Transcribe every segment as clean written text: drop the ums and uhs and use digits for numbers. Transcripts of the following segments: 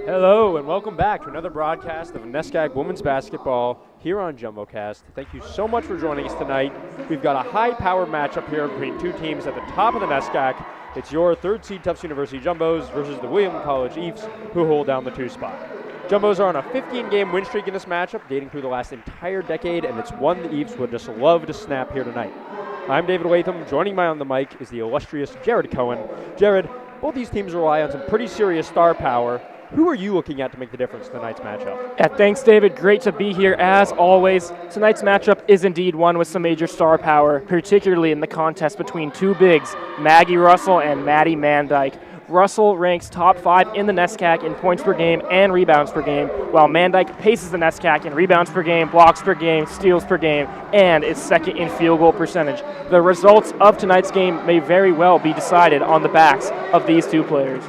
Hello and welcome back to another broadcast of NESCAC Women's Basketball here on JumboCast. Thank you so much for joining us tonight. We've got a high-powered matchup here between two teams at the top of the NESCAC. It's your third seed Tufts University Jumbos versus the William College Eafs, who hold down the 2 spot. Jumbos are on a 15-game win streak in this matchup, dating through the last entire decade, and it's one the Eafs would just love to snap here tonight. I'm David Latham. Joining me on the mic is the illustrious Jared Cohen. Jared, both these teams rely on some pretty serious star power. Who are you looking at to make the difference in tonight's matchup? Yeah, thanks, David. Great to be here as always. Tonight's matchup is indeed one with some major star power, particularly in the contest between two bigs, Maggie Russell and Maddie Mandyke. Russell ranks top 5 in the NESCAC in points per game and rebounds per game, while Mandyke paces the NESCAC in rebounds per game, blocks per game, steals per game, and is second in field goal percentage. The results of tonight's game may very well be decided on the backs of these two players.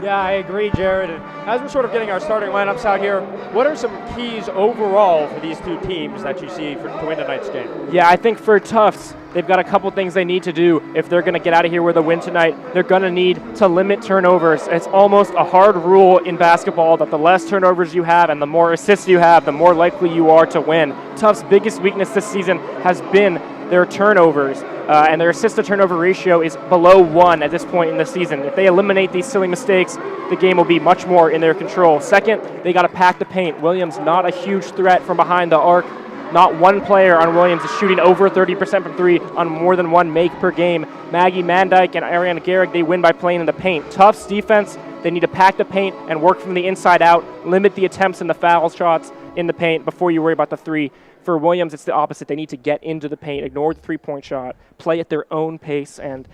Yeah, I agree, Jared. And as we're sort of getting our starting lineups out here, what are some keys overall for these two teams that you see to win tonight's game? Yeah, I think for Tufts, they've got a couple things they need to do if they're going to get out of here with a win tonight. They're going to need to limit turnovers. It's almost a hard rule in basketball that the less turnovers you have and the more assists you have, the more likely you are to win. Tufts' biggest weakness this season has been their turnovers, and their assist-to-turnover ratio is below 1 at this point in the season. If they eliminate these silly mistakes, the game will be much more in their control. Second, they got to pack the paint. Williams not a huge threat from behind the arc. Not one player on Williams is shooting over 30% from 3 on more than 1 make per game. Maggie Mandyke and Ariana Garrick, they win by playing in the paint. Tufts defense, they need to pack the paint and work from the inside out, limit the attempts and the foul shots in the paint before you worry about the 3. For Williams, it's the opposite. They need to get into the paint, ignore the three-point shot, play at their own pace, and,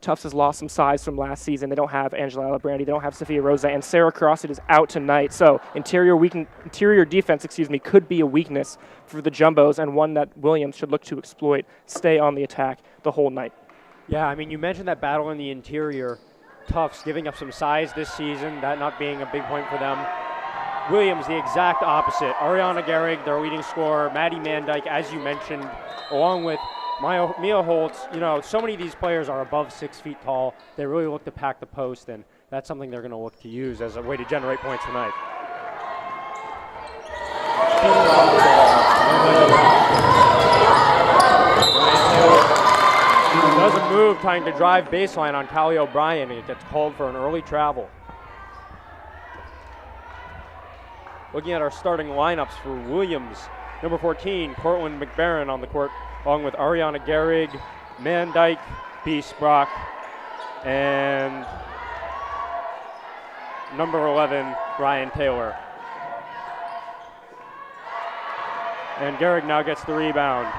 Tufts has lost some size from last season. They don't have Angela Alabrandy, they don't have Sophia Rosa, and Sarah Crosset is out tonight. So interior defense, could be a weakness for the Jumbos and one that Williams should look to exploit, stay on the attack the whole night. Yeah, I mean, you mentioned that battle in the interior. Tufts giving up some size this season, that not being a big point for them. Williams, the exact opposite. Ariana Garrick, their leading scorer. Maddie Mandyke, as you mentioned, along with Mia Holtz. So many of these players are above 6 feet tall. They really look to pack the post, and that's something they're going to look to use as a way to generate points tonight. Does a move trying to drive baseline on Callie O'Brien, and it gets called for an early travel. Looking at our starting lineups for Williams, number 14, Cortland McBaron on the court, along with Ariana Garrick, Mandyke, Beast Brock, and number 11, Ryan Taylor. And Garrick now gets the rebound.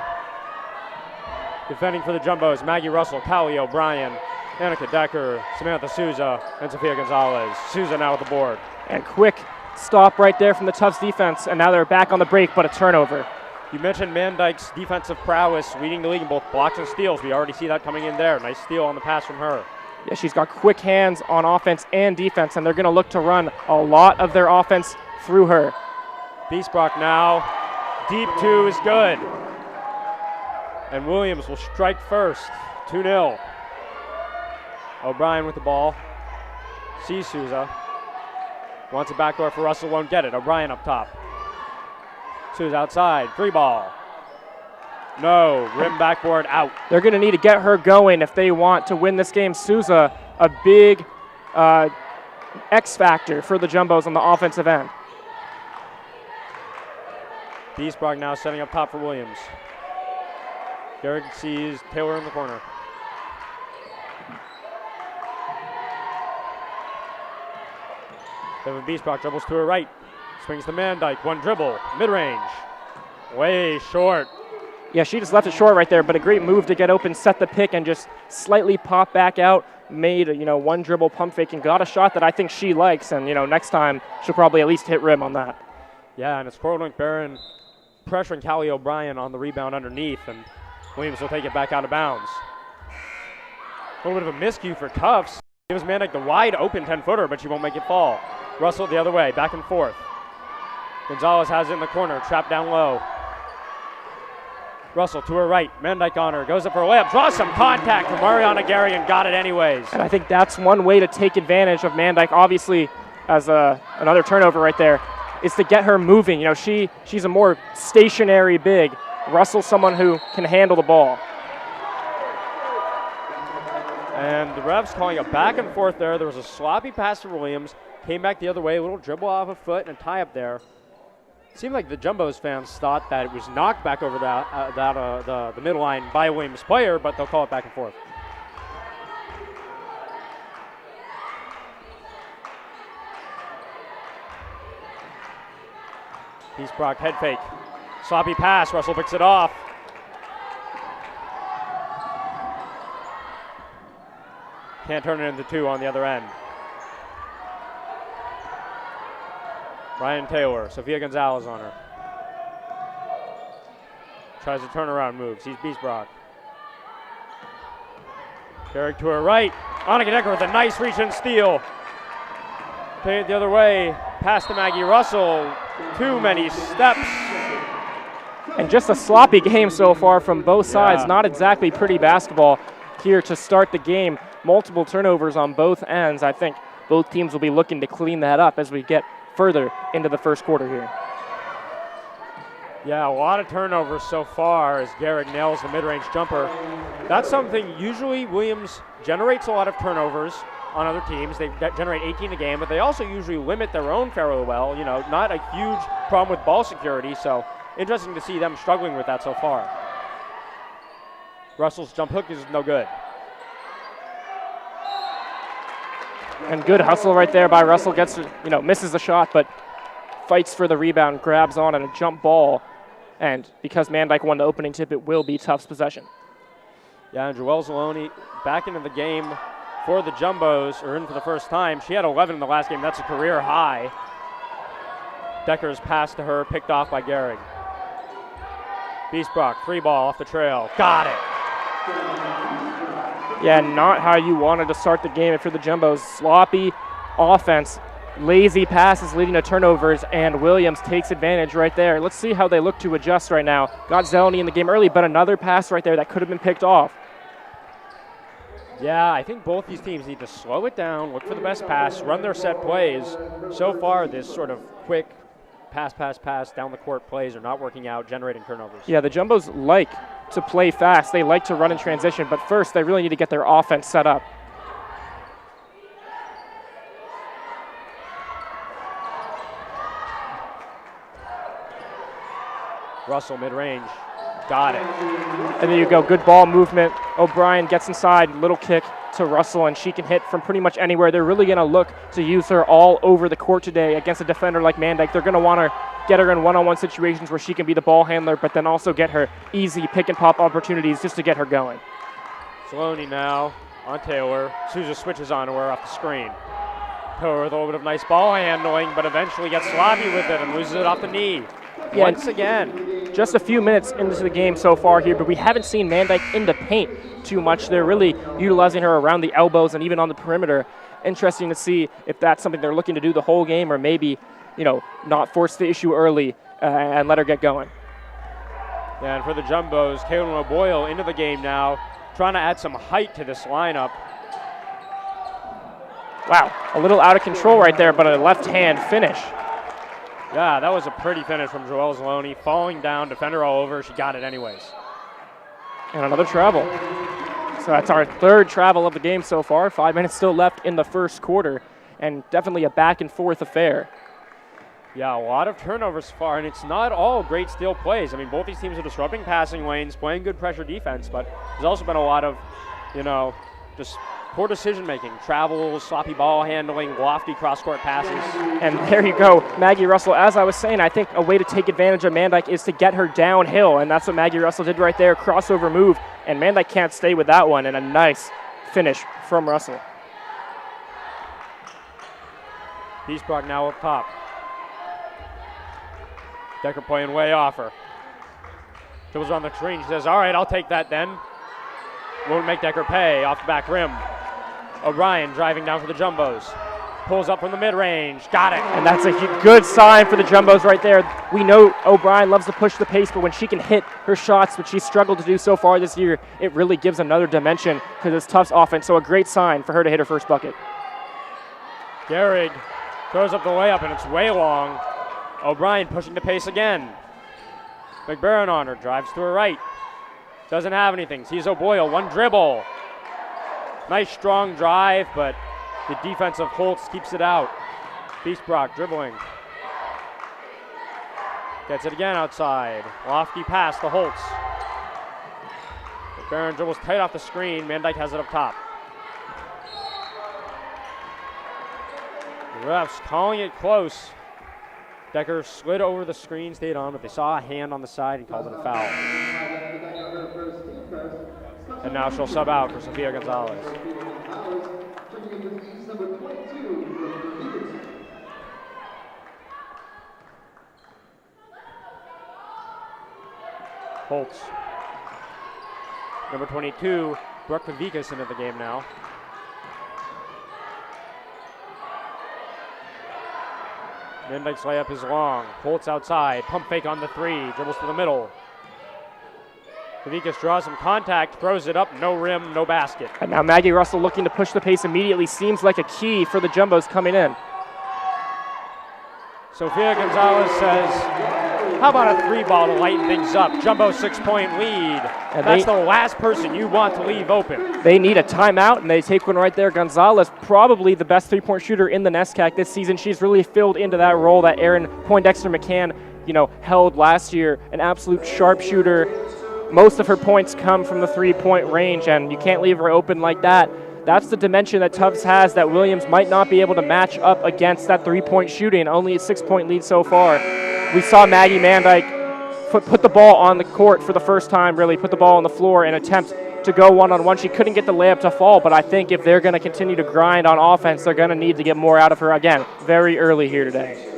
Defending for the Jumbos, Maggie Russell, Callie O'Brien, Annika Decker, Samantha Souza, and Sophia Gonzalez. Souza now with the board. And quick stop right there from the Tufts defense, and now they're back on the break, but a turnover. You mentioned Mandyke's defensive prowess, leading the league in both blocks and steals. We already see that coming in there. Nice steal on the pass from her. Yeah, she's got quick hands on offense and defense, and they're going to look to run a lot of their offense through her. Beastbrock now. Deep 2 is good. And Williams will strike first. 2-0. O'Brien with the ball. Sees Souza. Wants a backdoor for Russell, won't get it. O'Brien up top. Souza outside, 3 ball. No, rim backboard out. They're going to need to get her going if they want to win this game. Souza, a big X factor for the Jumbos on the offensive end. Beastbrock now setting up top for Williams. Garrick sees Taylor in the corner. Devin Beastbrock dribbles to her right. Swings to Mandyke. 1 dribble. Mid-range. Way short. Yeah, she just left it short right there, but a great move to get open, set the pick, and just slightly pop back out. Made, 1 dribble pump fake and got a shot that I think she likes. And, next time she'll probably at least hit rim on that. Yeah, and it's Cortland McBaron pressuring Callie O'Brien on the rebound underneath, and Williams will take it back out of bounds. A little bit of a miscue for Tufts. Gives Mandyke the wide open 10-footer, but she won't make it fall. Russell the other way, back and forth. Gonzalez has it in the corner, trapped down low. Russell to her right, Van Dyke on her, goes up for a layup, draws some contact from Mariana Gary and got it anyways. And I think that's one way to take advantage of Van Dyke, obviously, as another turnover right there, is to get her moving. You know, she's a more stationary big. Russell's someone who can handle the ball. And the refs calling a back and forth there. There was a sloppy pass to Williams, came back the other way, a little dribble off a foot and a tie up there. It seemed like the Jumbos fans thought that it was knocked back over the middle line by a Williams player, but they'll call it back and forth. Beesbrock head fake. Sloppy pass. Russell picks it off. Can't turn it into two on the other end. Ryan Taylor, Sofia Gonzalez on her. Tries to turn around move. Sees Beesbrock. Carrick to her right. Annika Decker with a nice reach and steal. Pay it the other way. Pass to Maggie Russell. Too many steps. And just a sloppy game so far from both sides. Not exactly pretty basketball here to start the game. Multiple turnovers on both ends. I think both teams will be looking to clean that up as we get further into the first quarter here. Yeah, a lot of turnovers so far as Garrick nails the mid-range jumper. That's something usually Williams generates a lot of turnovers on other teams. They generate 18 a game, but they also usually limit their own fairly well. You know, not a huge problem with ball security, so interesting to see them struggling with that so far. Russell's jump hook is no good. And good hustle right there by Russell. Gets, misses the shot, but fights for the rebound, grabs on a jump ball. And because Van Dyke won the opening tip, it will be Tufts' possession. Yeah, and Joelle Zaloni back into the game for the Jumbos, or in for the first time. She had 11 in the last game. That's a career high. Decker's pass to her, picked off by Gehrig. Beesbrock, free ball off the trail. Got it. Yeah, not how you wanted to start the game for the Jumbos. Sloppy offense, lazy passes leading to turnovers, and Williams takes advantage right there. Let's see how they look to adjust right now. Got Zeleny in the game early, but another pass right there that could have been picked off. Yeah, I think both these teams need to slow it down, look for the best pass, run their set plays. So far, this sort of quick pass, down the court plays are not working out, generating turnovers. Yeah, the Jumbos like to play fast. They like to run in transition, but first they really need to get their offense set up. Russell mid-range, got it. And there you go, good ball movement. O'Brien gets inside, little kick to Russell, and she can hit from pretty much anywhere. They're really going to look to use her all over the court today against a defender like Van Dyke. They're going to want to get her in one-on-one situations where she can be the ball handler, but then also get her easy pick-and-pop opportunities just to get her going. Zaloni now on Taylor. Souza switches on to her off the screen. Taylor with a little bit of nice ball handling, but eventually gets sloppy with it and loses it off the knee. Yeah, once again. Just a few minutes into the game so far here, but we haven't seen Van Dyke in the paint too much. They're really utilizing her around the elbows and even on the perimeter. Interesting to see if that's something they're looking to do the whole game, or maybe, not force the issue early and let her get going. Yeah, and for the Jumbos, Kaylin O'Boyle into the game now, trying to add some height to this lineup. Wow, a little out of control right there, but a left-hand finish. Yeah, that was a pretty finish from Joelle Zaloni. Falling down, defender all over. She got it anyways. And another travel. So that's our third travel of the game so far. 5 minutes still left in the first quarter, and definitely a back-and-forth affair. Yeah, a lot of turnovers so far, and it's not all great steal plays. I mean, both these teams are disrupting passing lanes, playing good pressure defense, but there's also been a lot of, just poor decision-making, travels, sloppy ball handling, lofty cross-court passes. And there you go, Maggie Russell. As I was saying, I think a way to take advantage of Van Dyke is to get her downhill, and that's what Maggie Russell did right there, crossover move, and Van Dyke can't stay with that one, and a nice finish from Russell. Beesbrock now up top. Decker playing way off her. Dribbles on the screen. She says, all right, I'll take that then. Won't make Decker pay off the back rim. O'Brien driving down for the Jumbos. Pulls up from the mid-range. Got it. And that's a good sign for the Jumbos right there. We know O'Brien loves to push the pace, but when she can hit her shots, which she's struggled to do so far this year, it really gives another dimension to this Tufts offense. So a great sign for her to hit her first bucket. Gehrig throws up the layup, and it's way long. O'Brien pushing the pace again. McBaron on her, drives to her right. Doesn't have anything. Sees O'Boyle, one dribble. Nice strong drive, but the defense of Holtz keeps it out. Beastbrock dribbling. Gets it again outside. Lofty pass to Holtz. McBaron dribbles tight off the screen. Van Dyke has it up top. The refs calling it close. Decker slid over the screen, stayed on, but they saw a hand on the side and called it a foul. And now she'll sub out for Sofia Gonzalez. Holtz. Number 22, Brooke Pavikas into the game now. Van Dyke's layup is long. Holtz outside. Pump fake on the three. Dribbles to the middle. Pavikas draws some contact, throws it up, no rim, no basket. And now Maggie Russell looking to push the pace immediately. Seems like a key for the Jumbos coming in. Sofia Gonzalez says, how about a three ball to lighten things up? Jumbo 6-point lead. And that's the last person you want to leave open. They need a timeout, and they take one right there. Gonzalez, probably the best three-point shooter in the NESCAC this season. She's really filled into that role that Erin Poindexter McCann, held last year. An absolute sharpshooter. Most of her points come from the three-point range, and you can't leave her open like that. That's the dimension that Tufts has that Williams might not be able to match up against that three-point shooting. Only a 6-point lead so far. We saw Maggie Van Dyke put the ball on the court for the first time, really put the ball on the floor and attempt to go one-on-one. She couldn't get the layup to fall, but I think if they're going to continue to grind on offense, they're going to need to get more out of her, again, very early here today.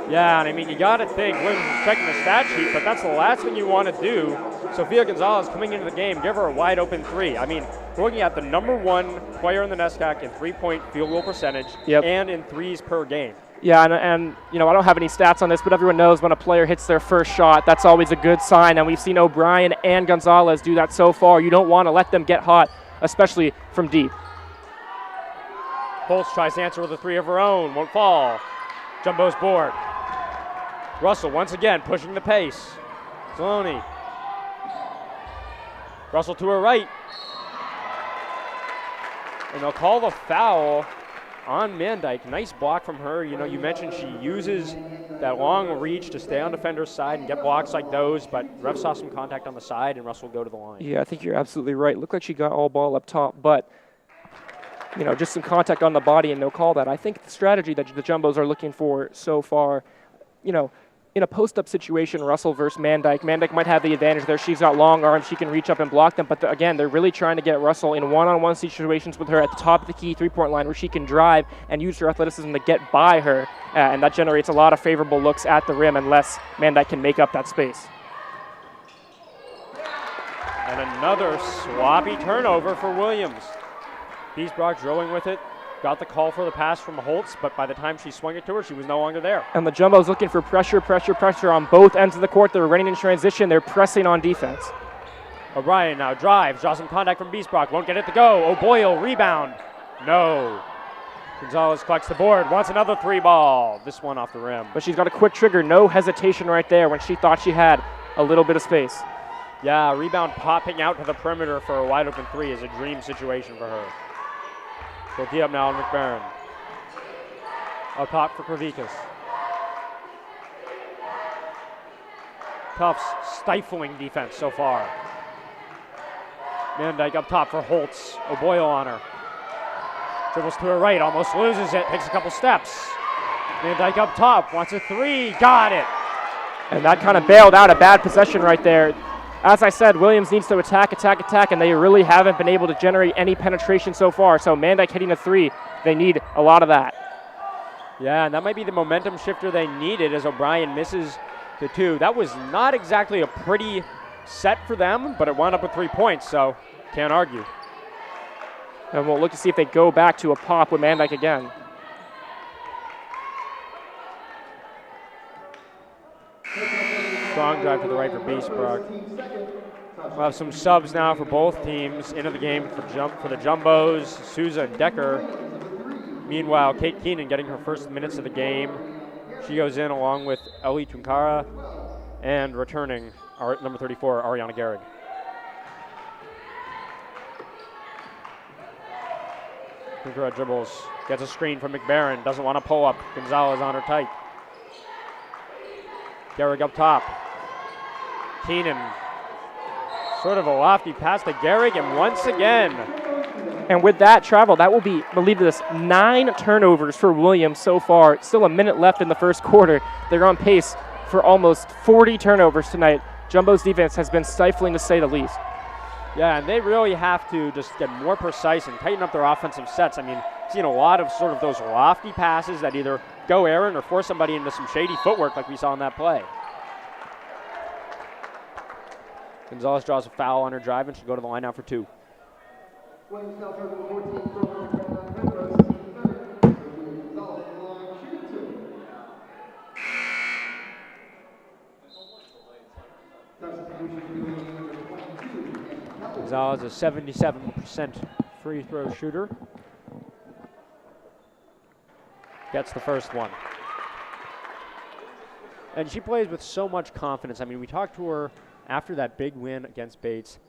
Yeah, and you got to think, Williams is checking the stat sheet, but that's the last thing you want to do. Sofia Gonzalez coming into the game, give her a wide open three. We're looking at the number one player in the NESCAC in three-point field goal percentage and in threes per game. Yeah, and I don't have any stats on this, but everyone knows when a player hits their first shot, that's always a good sign, and we've seen O'Brien and Gonzalez do that so far. You don't want to let them get hot, especially from deep. Holtz tries to answer with a three of her own, won't fall. Jumbo's board. Russell once again pushing the pace. Zaloni. Russell to her right. And they'll call the foul on Van Dyke. Nice block from her. You mentioned she uses that long reach to stay on defender's side and get blocks like those, but ref saw some contact on the side and Russell will go to the line. Yeah, I think you're absolutely right. Looked like she got all ball up top, but just some contact on the body and no call that. I think the strategy that the Jumbos are looking for so far, in a post-up situation, Russell versus Van Dyke might have the advantage there. She's got long arms. She can reach up and block them. But again, they're really trying to get Russell in one-on-one situations with her at the top of the key three-point line where she can drive and use her athleticism to get by her. And that generates a lot of favorable looks at the rim unless Van Dyke can make up that space. And another sloppy turnover for Williams. Beastbrock drilling with it. Got the call for the pass from Holtz, but by the time she swung it to her, she was no longer there. And the Jumbos looking for pressure on both ends of the court. They're running in transition. They're pressing on defense. O'Brien now drives, draws some contact from Beastbrock. Won't get it to go. O'Boyle, rebound. No. Gonzalez collects the board, wants another three ball. This one off the rim. But she's got a quick trigger. No hesitation right there when she thought she had a little bit of space. Yeah, rebound popping out to the perimeter for a wide open three is a dream situation for her. She'll tee up now on McBaron. Up top for Kravikas. Tufts stifling defense so far. Van Dyke up top for Holtz. O'Boyle on her. Dribbles to her right, almost loses it, takes a couple steps. Van Dyke up top, wants a three, got it. And that kind of bailed out a bad possession right there. As I said, Williams needs to attack, and they really haven't been able to generate any penetration so far. So Van Dyke hitting a three, they need a lot of that. Yeah, and that might be the momentum shifter they needed as O'Brien misses the two. That was not exactly a pretty set for them, but it wound up with 3 points, so can't argue. And we'll look to see if they go back to a pop with Van Dyke again. Strong drive to the right for Beastbrook. We'll have some subs now for both teams into the game for the Jumbos, Souza and Decker. Meanwhile, Kate Keenan getting her first minutes of the game. She goes in along with Ellie Tunkara and returning our number 34, Ariana Gehrig. Tunkara dribbles, gets a screen from McBaron, doesn't want to pull up. Gonzalez on her tight. Gehrig up top. Keenan, sort of a lofty pass to Gehrig, and once again. And with that travel, that will be, believe this, 9 turnovers for Williams so far. Still a minute left in the first quarter. They're on pace for almost 40 turnovers tonight. Jumbo's defense has been stifling to say the least. Yeah, and they really have to just get more precise and tighten up their offensive sets. I mean, seeing a lot of sort of those lofty passes that either go errant or force somebody into some shady footwork like we saw in that play. Gonzalez draws a foul on her drive and should go to the line now for 2. Gonzalez is a 77% free throw shooter. Gets the first one. And she plays with so much confidence. I mean, we talked to her after that big win against Bates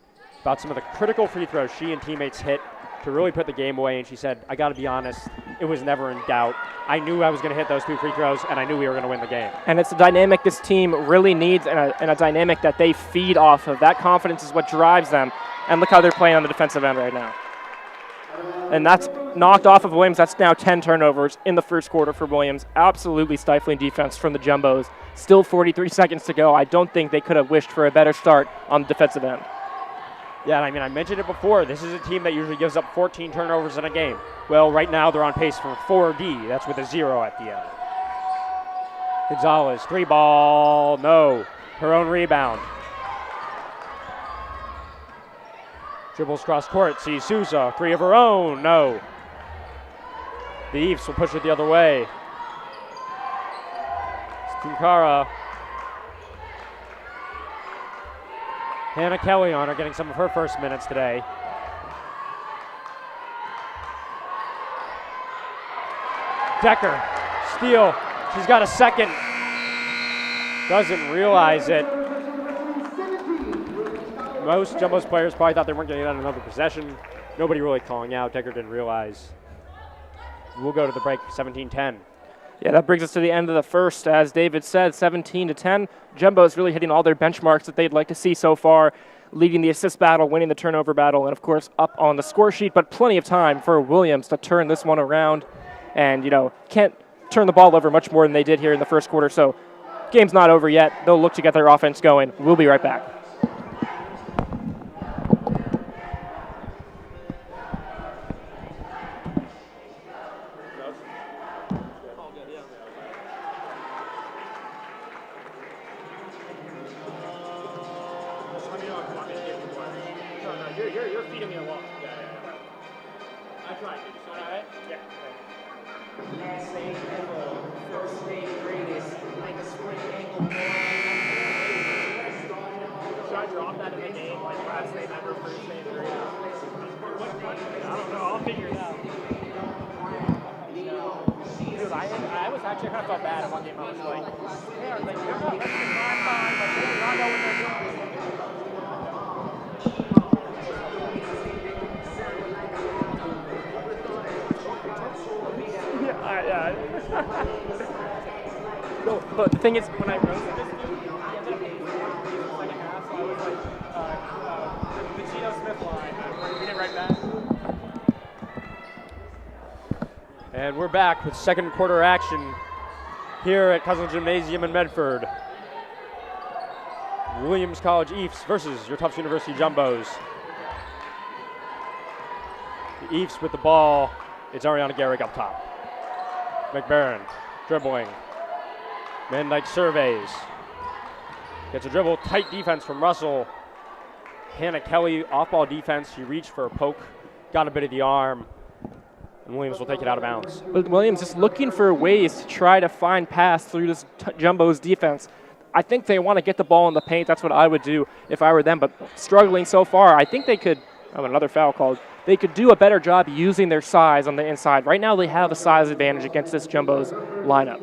about some of the critical free throws she and teammates hit to really put the game away, and she said, I got to be honest, it was never in doubt. I knew I was going to hit those 2 free throws, and I knew we were going to win the game. And it's a dynamic this team really needs, and a dynamic that they feed off of. That confidence is what drives them, and look how they're playing on the defensive end right now. And that's knocked off of Williams. That's now 10 turnovers in the first quarter for Williams. Absolutely stifling defense from the Jumbos. Still 43 seconds to go. I don't think they could have wished for a better start on the defensive end. Yeah, I mean, I mentioned it before. This is a team that usually gives up 14 turnovers in a game. Well, right now they're on pace for 4D. That's with a 0 at the end. Gonzalez, 3-ball, no. Her own rebound. Dribbles cross court, sees Souza, 3 of her own, no. The Eves will push it the other way. Tunkara. Hannah Kelly on her, getting some of her first minutes today. Decker, steal. She's got a second. Doesn't realize it. Most Jumbo's players probably thought they weren't getting another possession. Nobody really calling out. Decker didn't realize. We'll go to the break, 17-10. Yeah, that brings us to the end of the first. As David said, 17-10. Jumbo's really hitting all their benchmarks that they'd like to see so far, leading the assist battle, winning the turnover battle, and of course up on the score sheet, but plenty of time for Williams to turn this one around. And, you know, can't turn the ball over much more than they did here in the first quarter, so game's not over yet. They'll look to get their offense going. We'll be right back. You're feeding me a lot. Yeah. I tried. All right? Yeah. Last name ever, first name greatest, like a spring ankle. Should I drop that in the game? Like last name ever, first name greatest? I don't know. I'll figure it out. Dude, I was actually kind of felt bad at one game. I was like, hey, I was like, they're not listening my time, but they do not know what they're doing. No, but the thing is, when I wrote this, the Gino Smith line. We didn't write that. And we're back with second quarter action here at Cousins Gymnasium in Medford. Williams College Eves versus your Tufts University Jumbos. The Eves with the ball. It's Ariana Gehrig up top. McBaron dribbling. Van Dyke surveys. Gets a dribble. Tight defense from Russell. Hannah Kelly off-ball defense. She reached for a poke. Got a bit of the arm. And Williams will take it out of bounds. But Williams is looking for ways to try to find pass through this Jumbo's defense. I think they want to get the ball in the paint. That's what I would do if I were them, but struggling so far. I think they could, another foul called, they could do a better job using their size on the inside. Right now they have a size advantage against this Jumbo's lineup.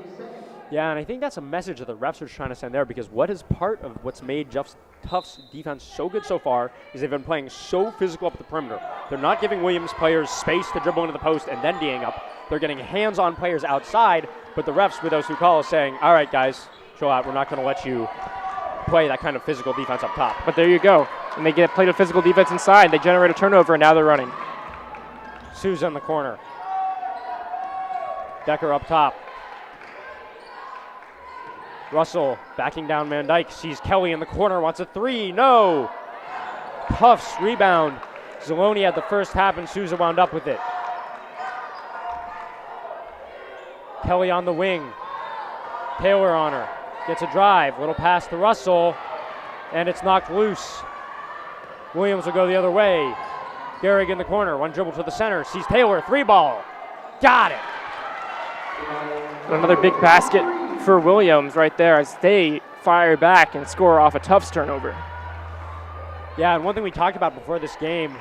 Yeah, and I think that's a message that the refs are trying to send there, because what is part of what's made Tufts' defense so good so far is they've been playing so physical up the perimeter. They're not giving Williams players space to dribble into the post and then D'ing up. They're getting hands-on players outside, but the refs with those two calls saying, all right, guys, chill out. We're not going to let you play that kind of physical defense up top. But there you go. And they get played a physical defense inside. They generate a turnover, and now they're running. Souza in the corner. Decker up top. Russell backing down Van Dyke, sees Kelly in the corner, wants a three, no! Tufts rebound. Zaloni had the first half and Souza wound up with it. Kelly on the wing. Taylor on her, gets a drive, little pass to Russell, and it's knocked loose. Williams will go the other way. Gehrig in the corner, one dribble to the center, sees Taylor, three ball, got it! Another big basket for Williams right there as they fire back and score off a Tufts turnover. Yeah, and one thing we talked about before this game,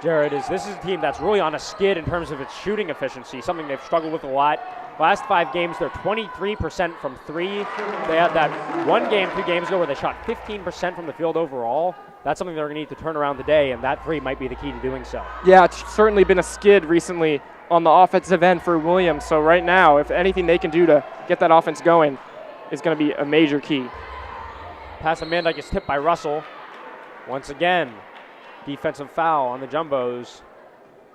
Jared, is this is a team that's really on a skid in terms of its shooting efficiency, something they've struggled with a lot. Last 5 games, they're 23% from three. They had that one game 2 games ago where they shot 15% from the field overall. That's something they're going to need to turn around today, and that three might be the key to doing so. Yeah, it's certainly been a skid recently on the offensive end for Williams. So right now, if anything they can do to get that offense going is going to be a major key. Pass to Van Dyke is tipped by Russell. Once again, defensive foul on the Jumbos.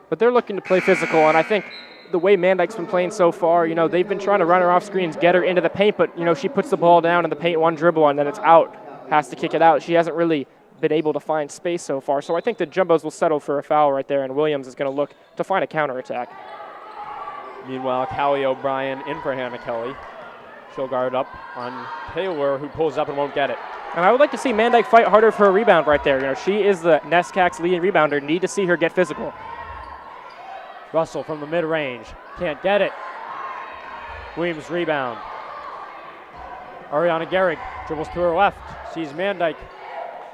But they're looking to play physical, and I think the way Van Dyke's been playing so far, they've been trying to run her off screens, get her into the paint, but, she puts the ball down in the paint, one dribble, and then it's out. Has to kick it out. She hasn't really been able to find space so far. So I think the Jumbos will settle for a foul right there, and Williams is going to look to find a counterattack. Meanwhile, Callie O'Brien in for Hannah Kelly. She'll guard up on Taylor, who pulls up and won't get it. And I would like to see Van Dyke fight harder for a rebound right there. She is the NESCAC's leading rebounder. Need to see her get physical. Russell from the mid-range. Can't get it. Williams rebound. Ariana Gehrig dribbles to her left. Sees Van Dyke.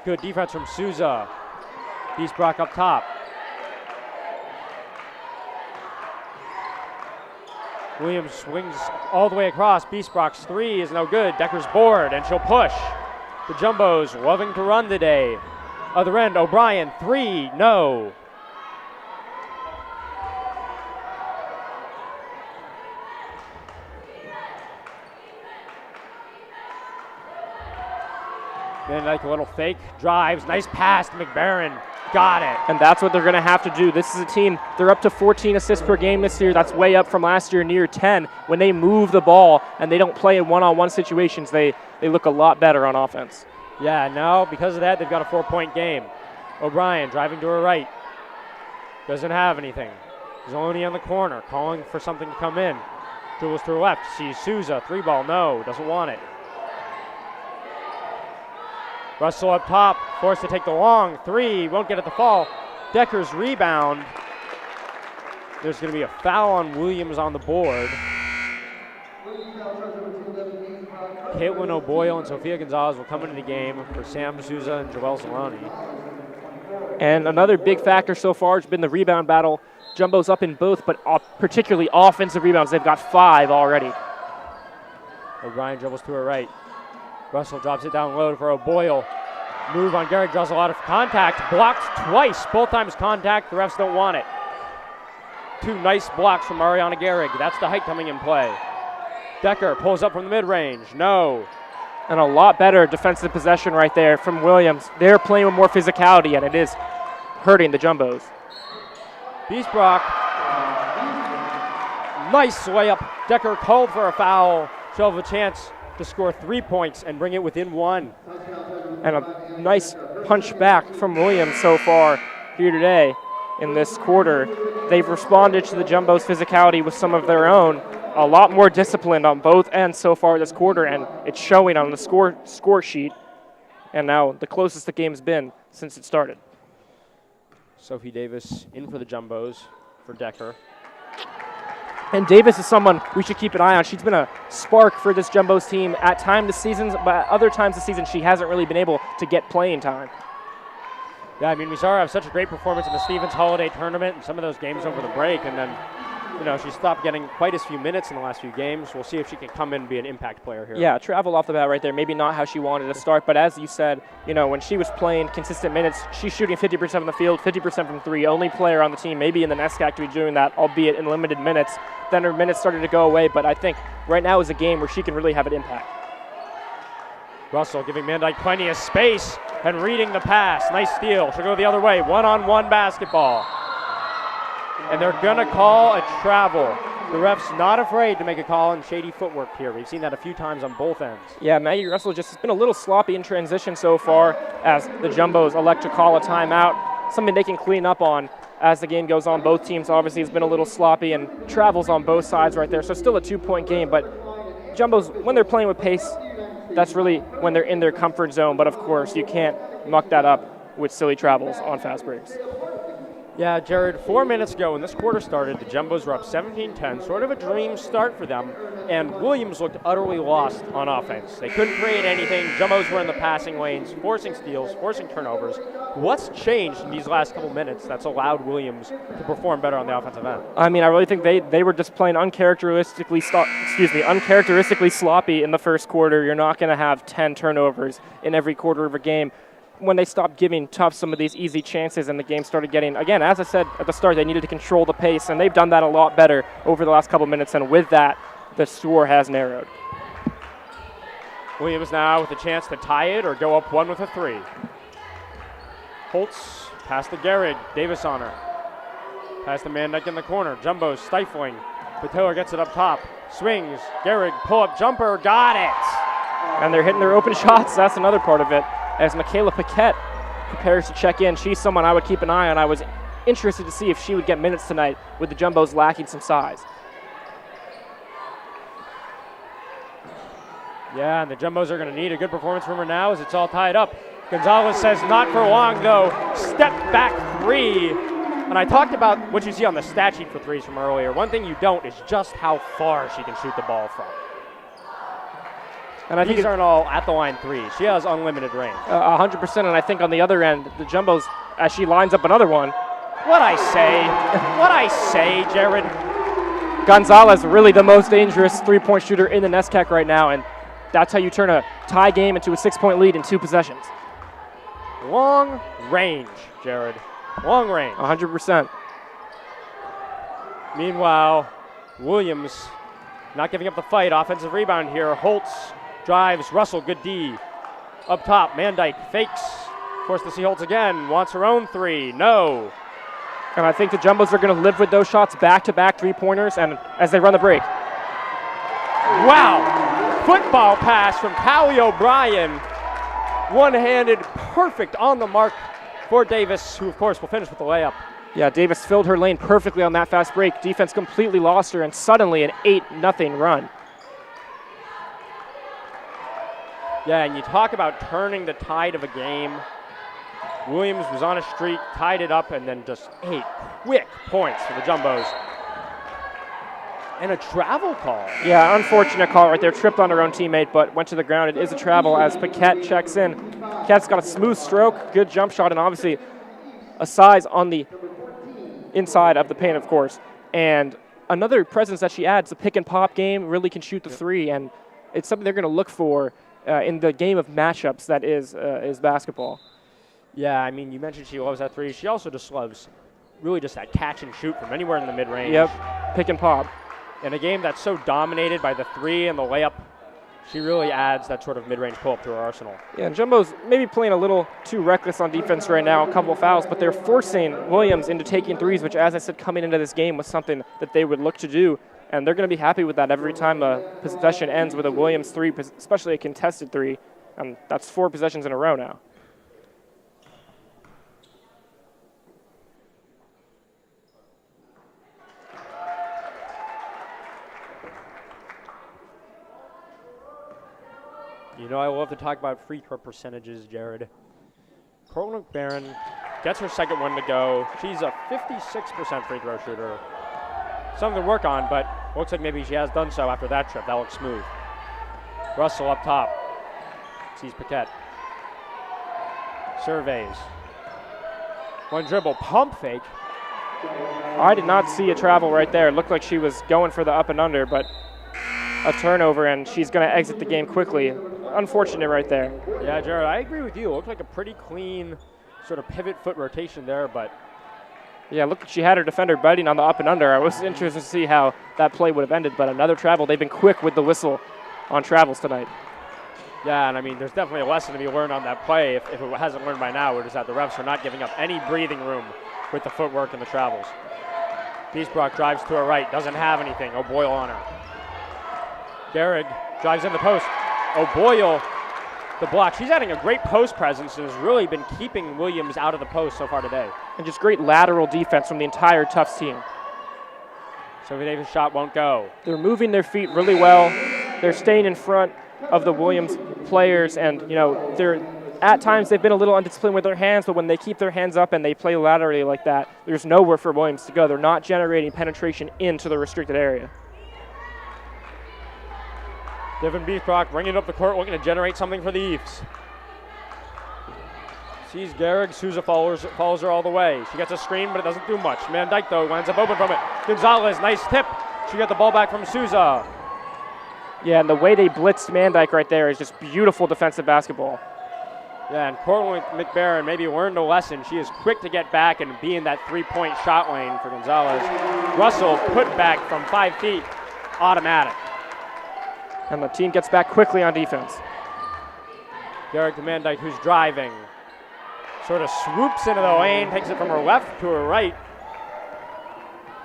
Good defense from Souza. Biesbrock up top. Williams swings all the way across. Biesbrock's three is no good. Decker's board, and she'll push. The Jumbos loving to run today. Other end, O'Brien, three, no. Van Dyke, a little fake, drives, nice pass to McBaron, got it. And that's what they're going to have to do. This is a team, they're up to 14 assists per game this year. That's way up from last year, near 10. When they move the ball and they don't play in one-on-one situations, they look a lot better on offense. Yeah, now because of that, they've got a 4-point game. O'Brien driving to her right. Doesn't have anything. Zaloni on the corner, calling for something to come in. Dribbles to her left, sees Souza, three ball, no, doesn't want it. Russell up top, forced to take the long three, won't get it to fall. Decker's rebound. There's going to be a foul on Williams on the board. Caitlin O'Boyle and Sophia Gonzalez will come into the game for Sam Souza and Joelle Zalani. And another big factor so far has been the rebound battle. Jumbo's up in both, but particularly offensive rebounds. They've got 5 already. O'Brien dribbles to her right. Russell drops it down low for O'Boyle. Move on Gehrig, draws a lot of contact. Blocked twice, both times contact. The refs don't want it. 2 nice blocks from Ariana Gehrig. That's the height coming in play. Decker pulls up from the mid-range. No. And a lot better defensive possession right there from Williams. They're playing with more physicality, and it is hurting the Jumbos. Biesbrock. Nice layup. Decker called for a foul. She'll have a chance to score 3 points and bring it within 1. And a nice punch back from Williams so far here today in this quarter. They've responded to the Jumbos' physicality with some of their own. A lot more disciplined on both ends so far this quarter, and it's showing on the score sheet. And now the closest the game's been since it started. Sophie Davis in for the Jumbos for Decker. And Davis is someone we should keep an eye on. She's been a spark for this Jumbos team at times this season, but at other times this season she hasn't really been able to get playing time. Yeah, I mean, we saw her have such a great performance in the Stevens Holiday Tournament and some of those games over the break, and then, you know, she stopped getting quite as few minutes in the last few games. We'll see if she can come in and be an impact player here. Yeah, travel off the bat right there. Maybe not how she wanted to start, but as you said, you know, when she was playing consistent minutes, she's shooting 50% from the field, 50% from three. Only player on the team, maybe in the NESCAC, to be doing that, albeit in limited minutes. Then her minutes started to go away, but I think right now is a game where she can really have an impact. Russell giving Van Dyke plenty of space and reading the pass. Nice steal. She'll go the other way. One-on-one basketball. And they're going to call a travel. The ref's not afraid to make a call on shady footwork here. We've seen that a few times on both ends. Yeah, Maggie Russell just has been a little sloppy in transition so far as the Jumbos elect to call a timeout. Something they can clean up on as the game goes on. Both teams obviously has been a little sloppy and travels on both sides right there. So still a 2-point game, but Jumbos, when they're playing with pace, that's really when they're in their comfort zone. But of course, you can't muck that up with silly travels on fast breaks. Yeah, Jared, 4 minutes ago when this quarter started, the Jumbos were up 17-10, sort of a dream start for them, and Williams looked utterly lost on offense. They couldn't create anything. Jumbos were in the passing lanes, forcing steals, forcing turnovers. What's changed in these last couple minutes that's allowed Williams to perform better on the offensive end? I mean, I really think they were just playing uncharacteristically sloppy in the first quarter. You're not going to have 10 turnovers in every quarter of a game. When they stopped giving Tufts some of these easy chances and the game started getting, again, as I said at the start, they needed to control the pace, and they've done that a lot better over the last couple minutes, and with that, the score has narrowed. Williams now with a chance to tie it or go up one with a three. Holtz pass to Gehrig, Davis on her. Pass to Van Dyke in the corner, Jumbos stifling. Patiller gets it up top, swings, Gehrig, pull-up jumper, got it! And they're hitting their open shots, that's another part of it. As Michaela Paquette prepares to check in, she's someone I would keep an eye on. I was interested to see if she would get minutes tonight with the Jumbos lacking some size. Yeah, and the Jumbos are going to need a good performance from her now as it's all tied up. Gonzalez says not for long, though. Step back three. And I talked about what you see on the stat sheet for threes from earlier. One thing you don't is just how far she can shoot the ball from. And these aren't all at the line threes. She has unlimited range. 100%, and I think on the other end, the Jumbos, as she lines up another one. What I say, Jared. Gonzalez, really the most dangerous three-point shooter in the NESCAC right now, and that's how you turn a tie game into a 6-point lead in 2 possessions. Long range, Jared. Long range. 100%. Meanwhile, Williams not giving up the fight. Offensive rebound here. Holtz drives, Russell, good D. Up top, Van Dyke fakes. Forced to see Holtz again. Wants her own three. No. And I think the Jumbos are going to live with those shots, back-to-back three-pointers, and as they run the break. Wow. Football pass from Callie O'Brien. One-handed, perfect on the mark for Davis, who, of course, will finish with the layup. Yeah, Davis filled her lane perfectly on that fast break. Defense completely lost her, and suddenly an 8-0 run. Yeah, and you talk about turning the tide of a game. Williams was on a streak, tied it up, and then just 8 quick points for the Jumbos. And a travel call. Yeah, unfortunate call right there. Tripped on her own teammate, but went to the ground. It is a travel as Paquette checks in. Paquette's got a smooth stroke, good jump shot, and obviously a size on the inside of the paint, of course. And another presence that she adds, the pick-and-pop game, really can shoot the three, and it's something they're going to look for in the game of matchups that is basketball. Yeah, I mean, you mentioned she loves that three. She also just loves really just that catch and shoot from anywhere in the mid-range. Yep, pick and pop. In a game that's so dominated by the three and the layup, she really adds that sort of mid-range pull-up to her arsenal. Yeah, and Jumbo's maybe playing a little too reckless on defense right now, a couple of fouls, but they're forcing Williams into taking threes, which, as I said, coming into this game was something that they would look to do, and they're going to be happy with that every time a possession ends with a Williams three, especially a contested three, and that's 4 possessions in a row now. You know, I love to talk about free throw percentages, Jared. Cortland McBaron gets her second one to go. She's a 56% free throw shooter. Something to work on, but Looks like maybe she has done so after that trip. That looks smooth. Russell up top. Sees Paquette. Surveys. One dribble. Pump fake. I did not see a travel right there. It looked like she was going for the up and under, but a turnover, and she's going to exit the game quickly. Unfortunate right there. Yeah, Jared, I agree with you. It looked like a pretty clean sort of pivot foot rotation there, but yeah, look, she had her defender biting on the up and under. I was interested to see how that play would have ended, but another travel. They've been quick with the whistle on travels tonight. yeah, and I mean, there's definitely a lesson to be learned on that play. If it hasn't learned by now, it is that the refs are not giving up any breathing room with the footwork and the travels. Biesbrock drives to her right, doesn't have anything. O'Boyle on her. Gehrig drives in the post. O'Boyle, the block. She's adding a great post presence and has really been keeping Williams out of the post so far today. And just great lateral defense from the entire Tufts team. Sophie Davis' shot won't go. They're moving their feet really well. They're staying in front of the Williams players, and they're at times they've been a little undisciplined with their hands, but when they keep their hands up and they play laterally like that, there's nowhere for Williams to go. They're not generating penetration into the restricted area. Devin Biesbrock bringing it up the court, looking to generate something for the Eves. Sees Gehrig. Souza follows her all the way. She gets a screen, but it doesn't do much. Van Dyke, though, winds up open from it. Gonzalez, nice tip. She got the ball back from Souza. Yeah, and the way they blitzed Van Dyke right there is just beautiful defensive basketball. Yeah, and Cortland McBaron maybe learned a lesson. She is quick to get back and be in that three-point shot lane for Gonzalez. Russell put back from 5 feet, automatic. And the team gets back quickly on defense. Gehrig to Van Dyke, who's driving. Sort of swoops into the lane, takes it from her left to her right.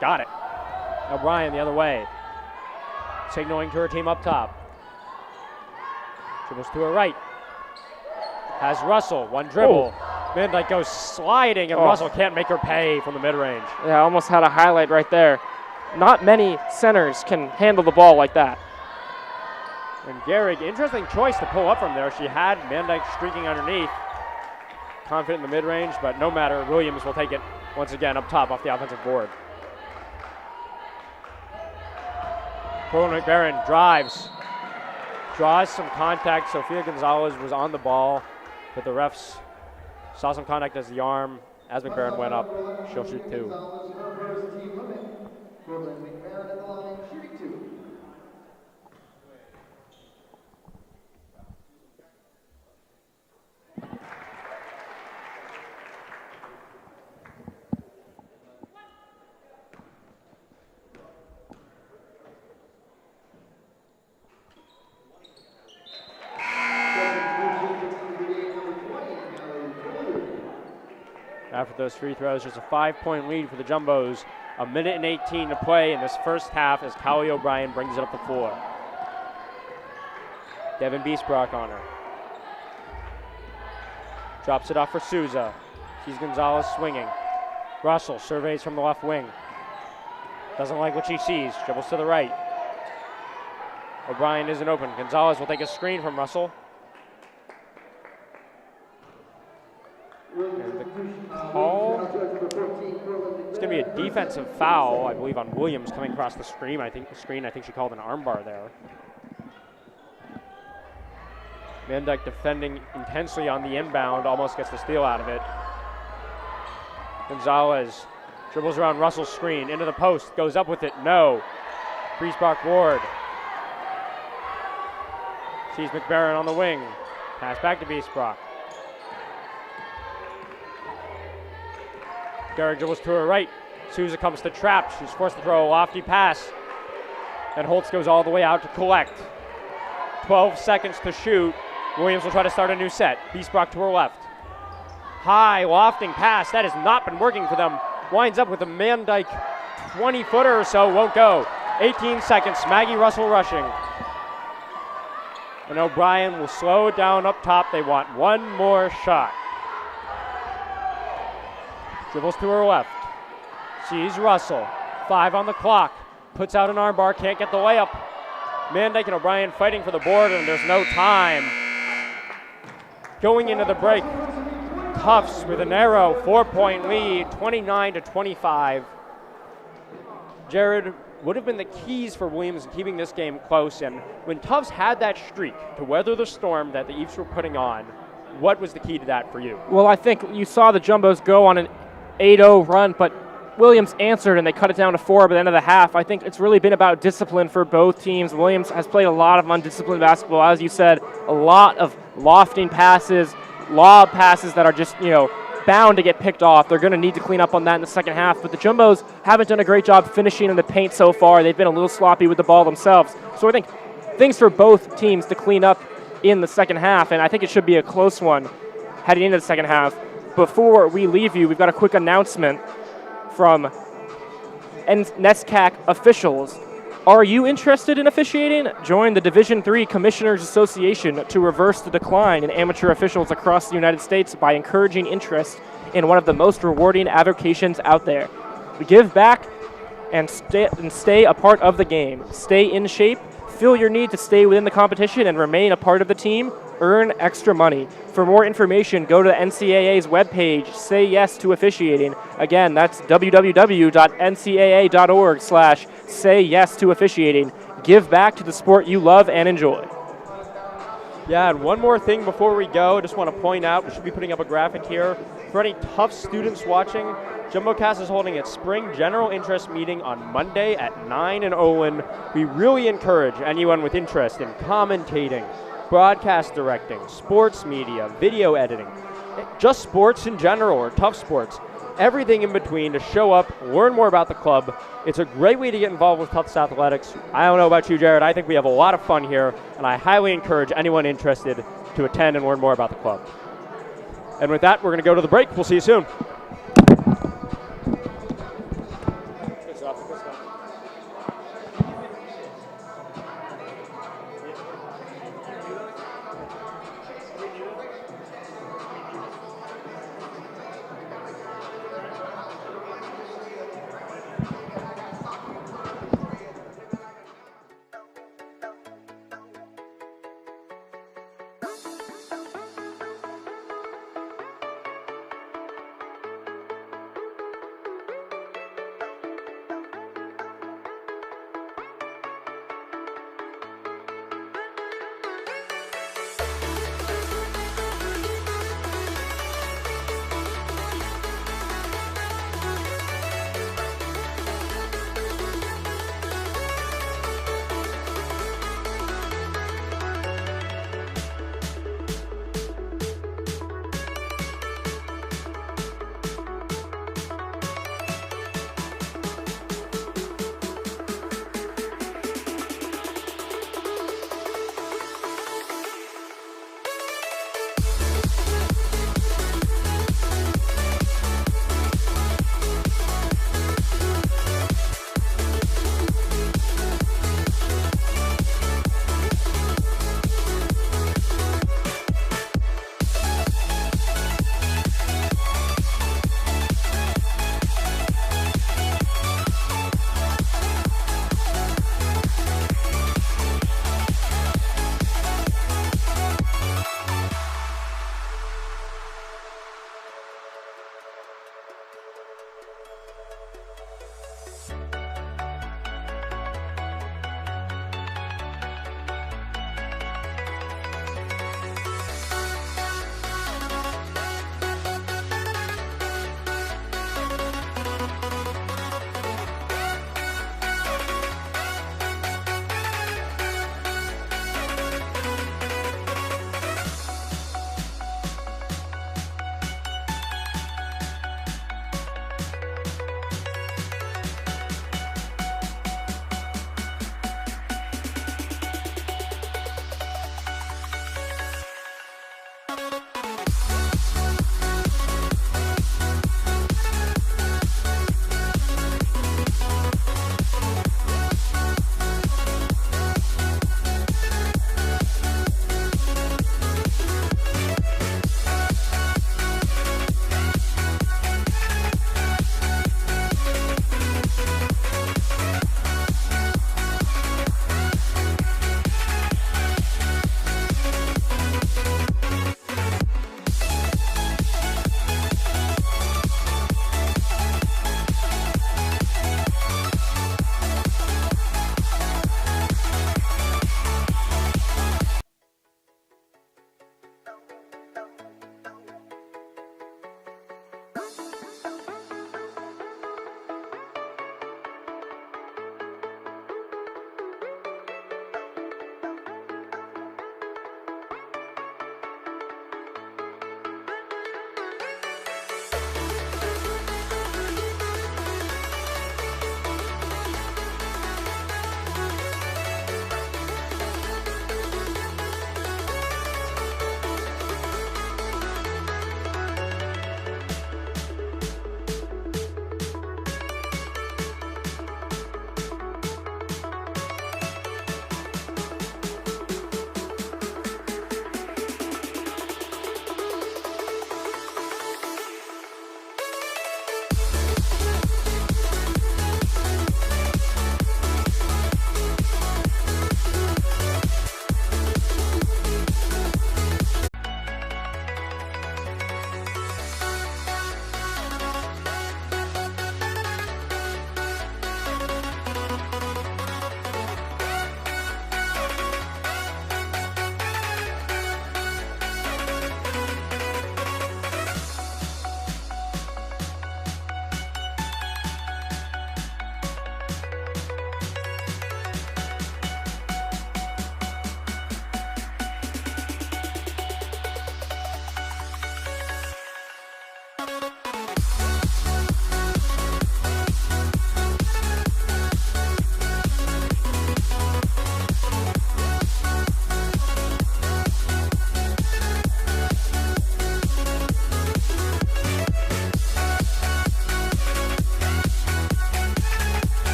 Got it. O'Brien the other way. Signaling to her team up top. Dribbles to her right. Has Russell, one dribble. Van Dyke goes sliding, and Russell can't make her pay from the mid-range. Yeah, almost had a highlight right there. Not many centers can handle the ball like that. And Gehrig, interesting choice to pull up from there. She had Van Dyke streaking underneath. Confident in the mid-range, but no matter. Williams will take it once again up top off the offensive board. Cortland McBaron drives. Draws some contact. Sofia Gonzalez was on the ball, but the refs saw some contact as the arm. As McBaron went up, she'll shoot 2. After those free throws, just a 5-point lead for the Jumbos. 1:18 to play in this first half as Callie O'Brien brings it up the floor. Devin Biesbrock on her. Drops it off for Souza. Sees Gonzalez swinging. Russell surveys from the left wing. Doesn't like what she sees. Dribbles to the right. O'Brien isn't open. Gonzalez will take a screen from Russell. And the call, it's going to be a defensive foul, I believe, on Williams coming across the screen. I think she called an armbar there. Van Dyke defending intensely on the inbound, almost gets the steal out of it. Gonzalez dribbles around Russell's screen, into the post, goes up with it, no. Biesbrock Ward. Sees McBaron on the wing. Pass back to Biesbrock. Gehrig dribbles to her right. Souza comes to trap. She's forced to throw a lofty pass. And Holtz goes all the way out to collect. 12 seconds to shoot. Williams will try to start a new set. Biesbrock to her left. High lofting pass. That has not been working for them. Winds up with a Van Dyke 20-footer or so. Won't go. 18 seconds. Maggie Russell rushing. And O'Brien will slow it down up top. They want one more shot. Dribbles to her left. Sees Russell. 5 on the clock. Puts out an armbar. Can't get the layup. Van Dyke and O'Brien fighting for the board, and there's no time. Going into the break, Tufts with a narrow 4-point lead, 29-25. Jared, would have been the keys for Williams in keeping this game close. And when Tufts had that streak to weather the storm that the Eves were putting on, what was the key to that for you? Well, I think you saw the Jumbos go on an 8-0 run, but Williams answered and they cut it down to 4 by the end of the half. I think it's really been about discipline for both teams. Williams has played a lot of undisciplined basketball. As you said, a lot of lofting passes, lob passes that are just, bound to get picked off. They're going to need to clean up on that in the second half, but the Jumbos haven't done a great job finishing in the paint so far. They've been a little sloppy with the ball themselves. So I think things for both teams to clean up in the second half, and I think it should be a close one heading into the second half. Before we leave you, we've got a quick announcement from NESCAC officials. Are you interested in officiating? Join the Division III Commissioners Association to reverse the decline in amateur officials across the United States by encouraging interest in one of the most rewarding avocations out there. Give back and stay a part of the game. Stay in shape, feel your need to stay within the competition and remain a part of the team, earn extra money. For more information, go to the NCAA's webpage, Say Yes to Officiating. Again, that's www.ncaa.org/Say Yes to Officiating. Give back to the sport you love and enjoy. Yeah, and one more thing before we go, I just want to point out, we should be putting up a graphic here. For any Tufts students watching, JumboCast is holding its spring general interest meeting on Monday at 9 in Olin. We really encourage anyone with interest in commentating, broadcast directing, sports media, video editing, just sports in general or tough sports, everything in between to show up, learn more about the club. It's a great way to get involved with Tufts athletics. I don't know about you, Jared. I think we have a lot of fun here, and I highly encourage anyone interested to attend and learn more about the club. And with that, we're going to go to the break. We'll see you soon.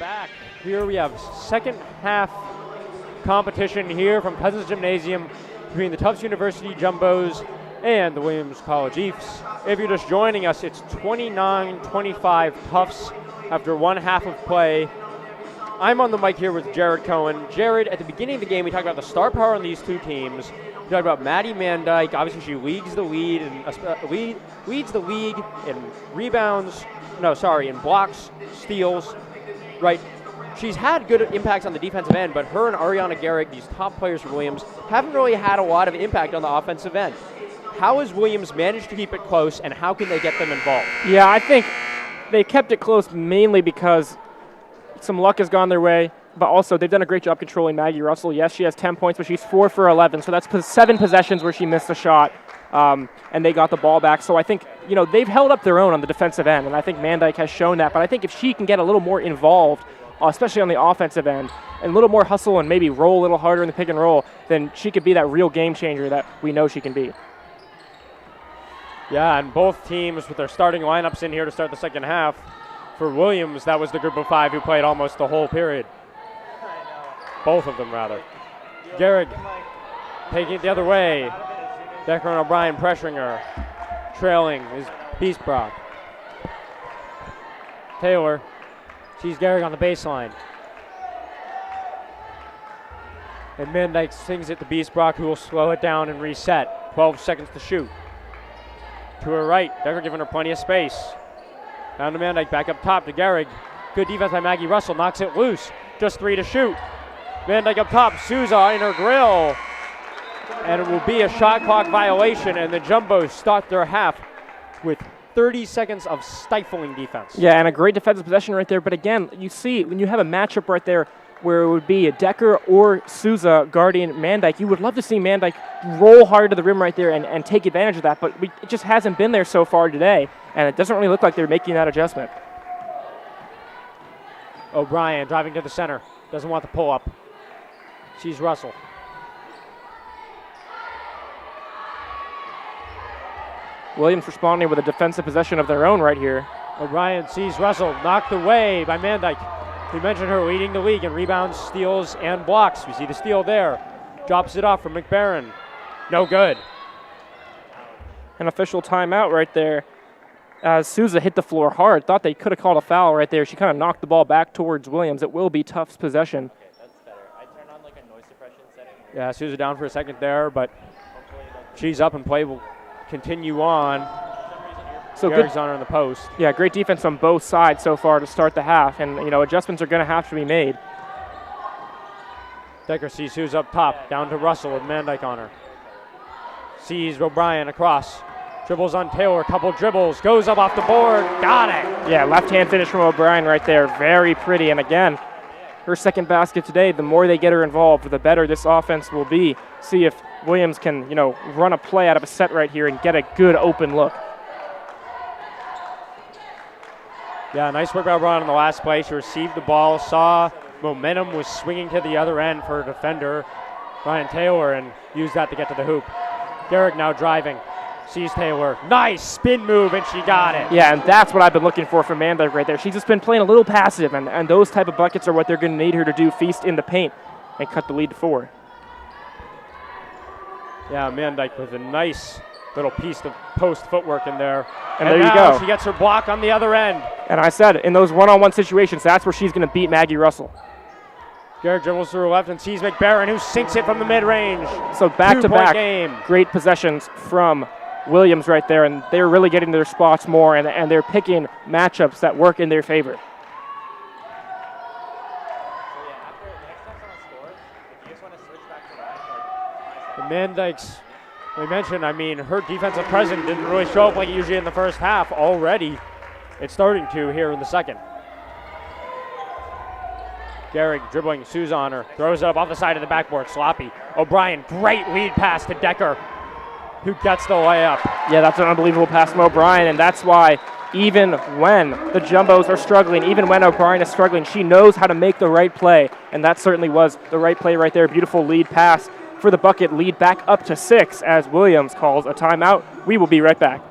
back. Here we have second half competition here from Cousins Gymnasium between the Tufts University Jumbos and the Williams College Eafs. If you're just joining us, it's 29-25 Tufts after one half of play. I'm on the mic here with Jared Cohen. Jared, at the beginning of the game, we talked about the star power on these two teams. We talked about Maddie Mandyke. Obviously, she leads the league in rebounds. No, sorry, in blocks, steals. Right. She's had good impacts on the defensive end, but her and Ariana Garrick, these top players for Williams, haven't really had a lot of impact on the offensive end. How has Williams managed to keep it close, and how can they get them involved? Yeah, I think they kept it close mainly because some luck has gone their way, but also they've done a great job controlling Maggie Russell. Yes, she has 10 points, but she's 4 for 11, so that's 7 possessions where she missed a shot, and they got the ball back. So I think, they've held up their own on the defensive end, and I think Mandyke has shown that. But I think if she can get a little more involved, especially on the offensive end, and a little more hustle and maybe roll a little harder in the pick and roll, then she could be that real game changer that we know she can be. Yeah, and both teams with their starting lineups in here to start the second half. For Williams, that was the group of 5 who played almost the whole period. Both of them, rather. Garrick taking it the other way. Decker and O'Brien pressuring her. Trailing is Beast Brock. Taylor sees Garrick on the baseline. And Mandyke sings it to Beast Brock, who will slow it down and reset. 12 seconds to shoot. To her right, Decker giving her plenty of space. Down to Mandyke, back up top to Garrick. Good defense by Maggie Russell, knocks it loose. Just 3 to shoot. Mandyke up top, Souza in her grill. And it will be a shot clock violation, and the Jumbos start their half with 30 seconds of stifling defense. Yeah, and a great defensive possession right there. But again, you see, when you have a matchup right there where it would be a Decker or Souza guarding Mandyke, you would love to see Mandyke roll hard to the rim right there and take advantage of that. But it just hasn't been there so far today, and it doesn't really look like they're making that adjustment. O'Brien driving to the center. Doesn't want the pull-up. Sees Russell. Williams responding with a defensive possession of their own right here. O'Brien sees Russell, knocked away by Mandyke. We mentioned her leading the league in rebounds, steals, and blocks. We see the steal there. Drops it off from McBaron. No good. An official timeout right there. As Souza hit the floor hard, thought they could have called a foul right there. She kind of knocked the ball back towards Williams. It will be Tufts' possession. Okay, that's better. I turned on like a noise suppression setting. Yeah, Souza down for a second there, but she's up and play will continue on. So Garrick's on her in the post. Yeah, great defense on both sides so far to start the half, and adjustments are going to have to be made. Decker sees Souza up top, down to Russell with Mandyke on her. Sees O'Brien across. Dribbles on Taylor, couple dribbles, goes up off the board, got it. Yeah, left-hand finish from O'Brien right there, very pretty. And again, her second basket today, the more they get her involved, the better this offense will be. See if Williams can, run a play out of a set right here and get a good open look. Yeah, nice work by O'Brien on the last play. She received the ball, saw momentum was swinging to the other end for her defender, Ryan Taylor, and used that to get to the hoop. Garrick now driving. Sees Taylor. Nice spin move, and she got it. Yeah, and that's what I've been looking for from Mandyke right there. She's just been playing a little passive, and those type of buckets are what they're going to need her to do, feast in the paint and cut the lead to 4. Yeah, Mandyke with a nice little piece of post footwork in there. And there you now go. She gets her block on the other end. And I said, in those one-on-one situations, that's where she's going to beat Maggie Russell. Garrick dribbles through her left and sees McBaron, who sinks it from the mid-range. So back-to-back game. Great possessions from Williams right there, and they're really getting to their spots more, and they're picking matchups that work in their favor. The Mandykes, we mentioned, her defensive presence didn't really show up like it usually in the first half. Already, it's starting to here in the second. Garrick dribbling, Souza on her, throws it up off the side of the backboard, sloppy. O'Brien, great lead pass to Decker, who gets the layup. Yeah, that's an unbelievable pass from O'Brien, and that's why even when the Jumbos are struggling, even when O'Brien is struggling, she knows how to make the right play, and that certainly was the right play right there. Beautiful lead pass for the bucket, lead back up to 6 as Williams calls a timeout. We will be right back.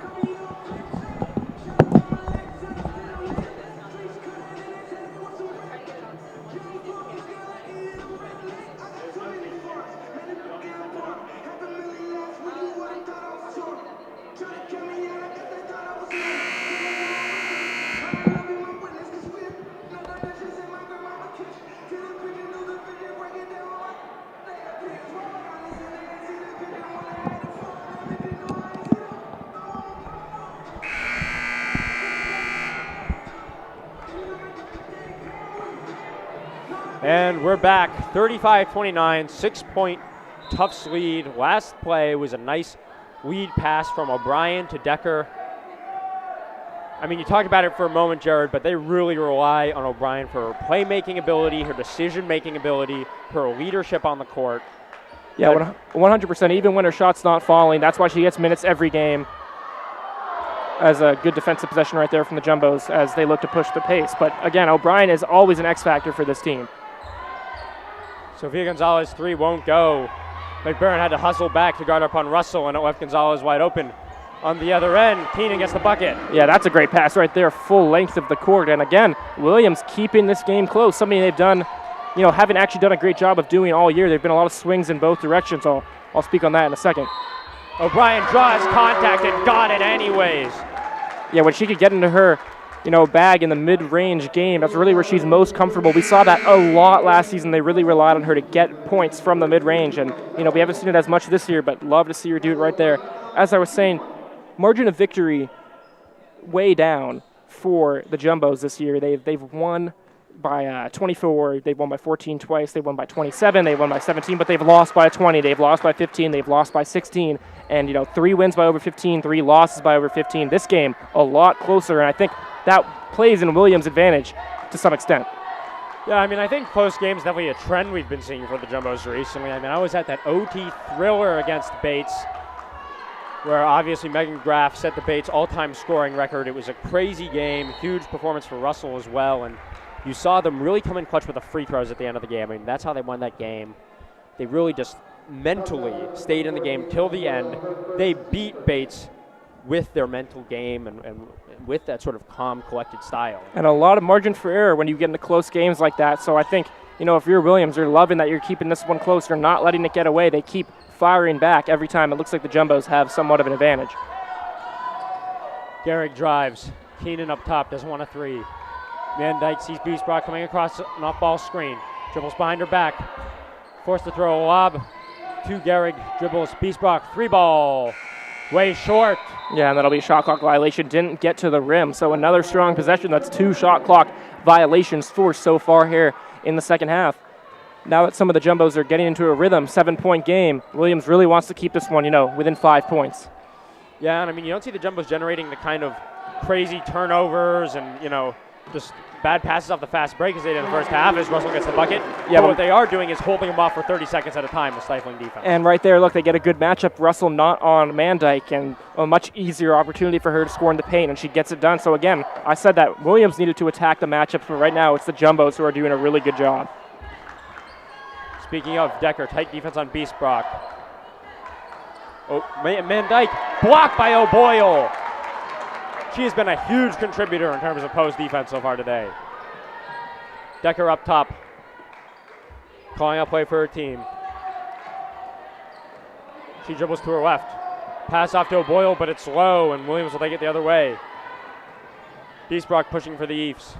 And we're back, 35-29, 6-point Tufts lead. Last play was a nice lead pass from O'Brien to Decker. I mean, you talked about it for a moment, Jared, but they really rely on O'Brien for her playmaking ability, her decision-making ability, her leadership on the court. Yeah, 100%. Even when her shot's not falling, that's why she gets minutes every game. As a good defensive possession right there from the Jumbos as they look to push the pace. But again, O'Brien is always an X factor for this team. Sofia Gonzalez 3 won't go. McBaron had to hustle back to guard up on Russell, and it left Gonzalez wide open. On the other end, Keenan gets the bucket. Yeah, that's a great pass right there, full length of the court. And again, Williams keeping this game close, something they've done, haven't actually done a great job of doing all year. There've been a lot of swings in both directions. I'll speak on that in a second. O'Brien draws contact and got it anyways. Yeah, when she could get into her bag in the mid-range game, that's really where she's most comfortable. We saw that a lot last season. They really relied on her to get points from the mid-range, and we haven't seen it as much this year, but love to see her do it right there. As I was saying, margin of victory way down for the Jumbos this year. They've won by 24, they've won by 14 twice, they've won by 27, they've won by 17, but they've lost by 20, they've lost by 15, they've lost by 16, and 3 wins by over 15, 3 losses by over 15. This game, a lot closer, and I think that plays in Williams' advantage to some extent. Yeah, I mean, I think close games definitely a trend we've been seeing for the Jumbos recently. I mean, I was at that OT thriller against Bates, where obviously Megan Graff set the Bates all-time scoring record. It was a crazy game, huge performance for Russell as well, and you saw them really come in clutch with the free throws at the end of the game. I mean, that's how they won that game. They really just mentally stayed in the game till the end. They beat Bates with their mental game and with that sort of calm, collected style. And a lot of margin for error when you get into close games like that. So I think, if you're Williams, you're loving that you're keeping this one close. You're not letting it get away. They keep firing back every time. It looks like the Jumbos have somewhat of an advantage. Garrick drives. Keenan up top, doesn't want a 3. Van Dyke sees Beesbrock coming across an off-ball screen. Dribbles behind her back. Forced to throw a lob to Garrick. Dribbles Beesbrock. 3-ball. Way short. Yeah, and that'll be a shot clock violation. Didn't get to the rim. So another strong possession. That's 2 shot clock violations forced so far here in the second half. Now that some of the Jumbos are getting into a rhythm, 7-point game, Williams really wants to keep this one, within 5 points. Yeah, and I mean, you don't see the Jumbos generating the kind of crazy turnovers and, just bad passes off the fast break as they did in the first half as Russell gets the bucket. Yeah, but what they are doing is holding them off for 30 seconds at a time with stifling defense. And right there, look, they get a good matchup. Russell not on Van Dyke, and a much easier opportunity for her to score in the paint, and she gets it done. So again, I said that Williams needed to attack the matchups, but right now it's the Jumbos who are doing a really good job. Speaking of Decker, tight defense on Beesbrock. Oh, Van Dyke blocked by O'Boyle. She has been a huge contributor in terms of post defense so far today. Decker up top, calling out play for her team. She dribbles to her left. Pass off to O'Boyle, but it's low, and Williams will take it the other way. Beesbrock pushing for the Eves.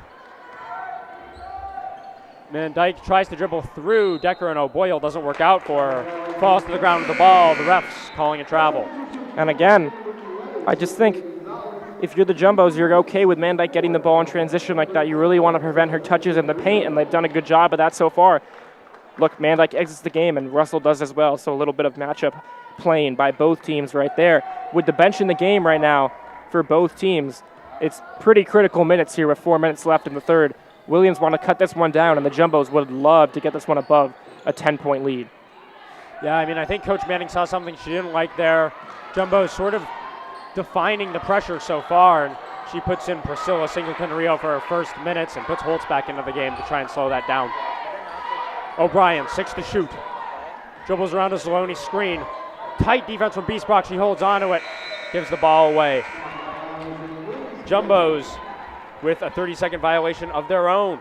Van Dyke tries to dribble through Decker, and O'Boyle doesn't work out for her. Falls to the ground with the ball. The refs calling a travel. And again, I just think if you're the Jumbos, you're okay with Van Dyke getting the ball in transition like that. You really want to prevent her touches in the paint, and they've done a good job of that so far. Look, Van Dyke exits the game, and Russell does as well, so a little bit of matchup playing by both teams right there. With the bench in the game right now for both teams, it's pretty critical minutes here with 4 minutes left in the third. Williams want to cut this one down, and the Jumbos would love to get this one above a 10-point lead. Yeah, I mean, I think Coach Manning saw something she didn't like there. Jumbos sort of defining the pressure so far, and she puts in Priscilla Singleton-Rio for her first minutes and puts Holtz back into the game to try and slow that down. O'Brien, 6 to shoot. Dribbles around a Zaloni screen. Tight defense from Beesbrock. She holds onto it. Gives the ball away. Jumbos with a 30-second violation of their own.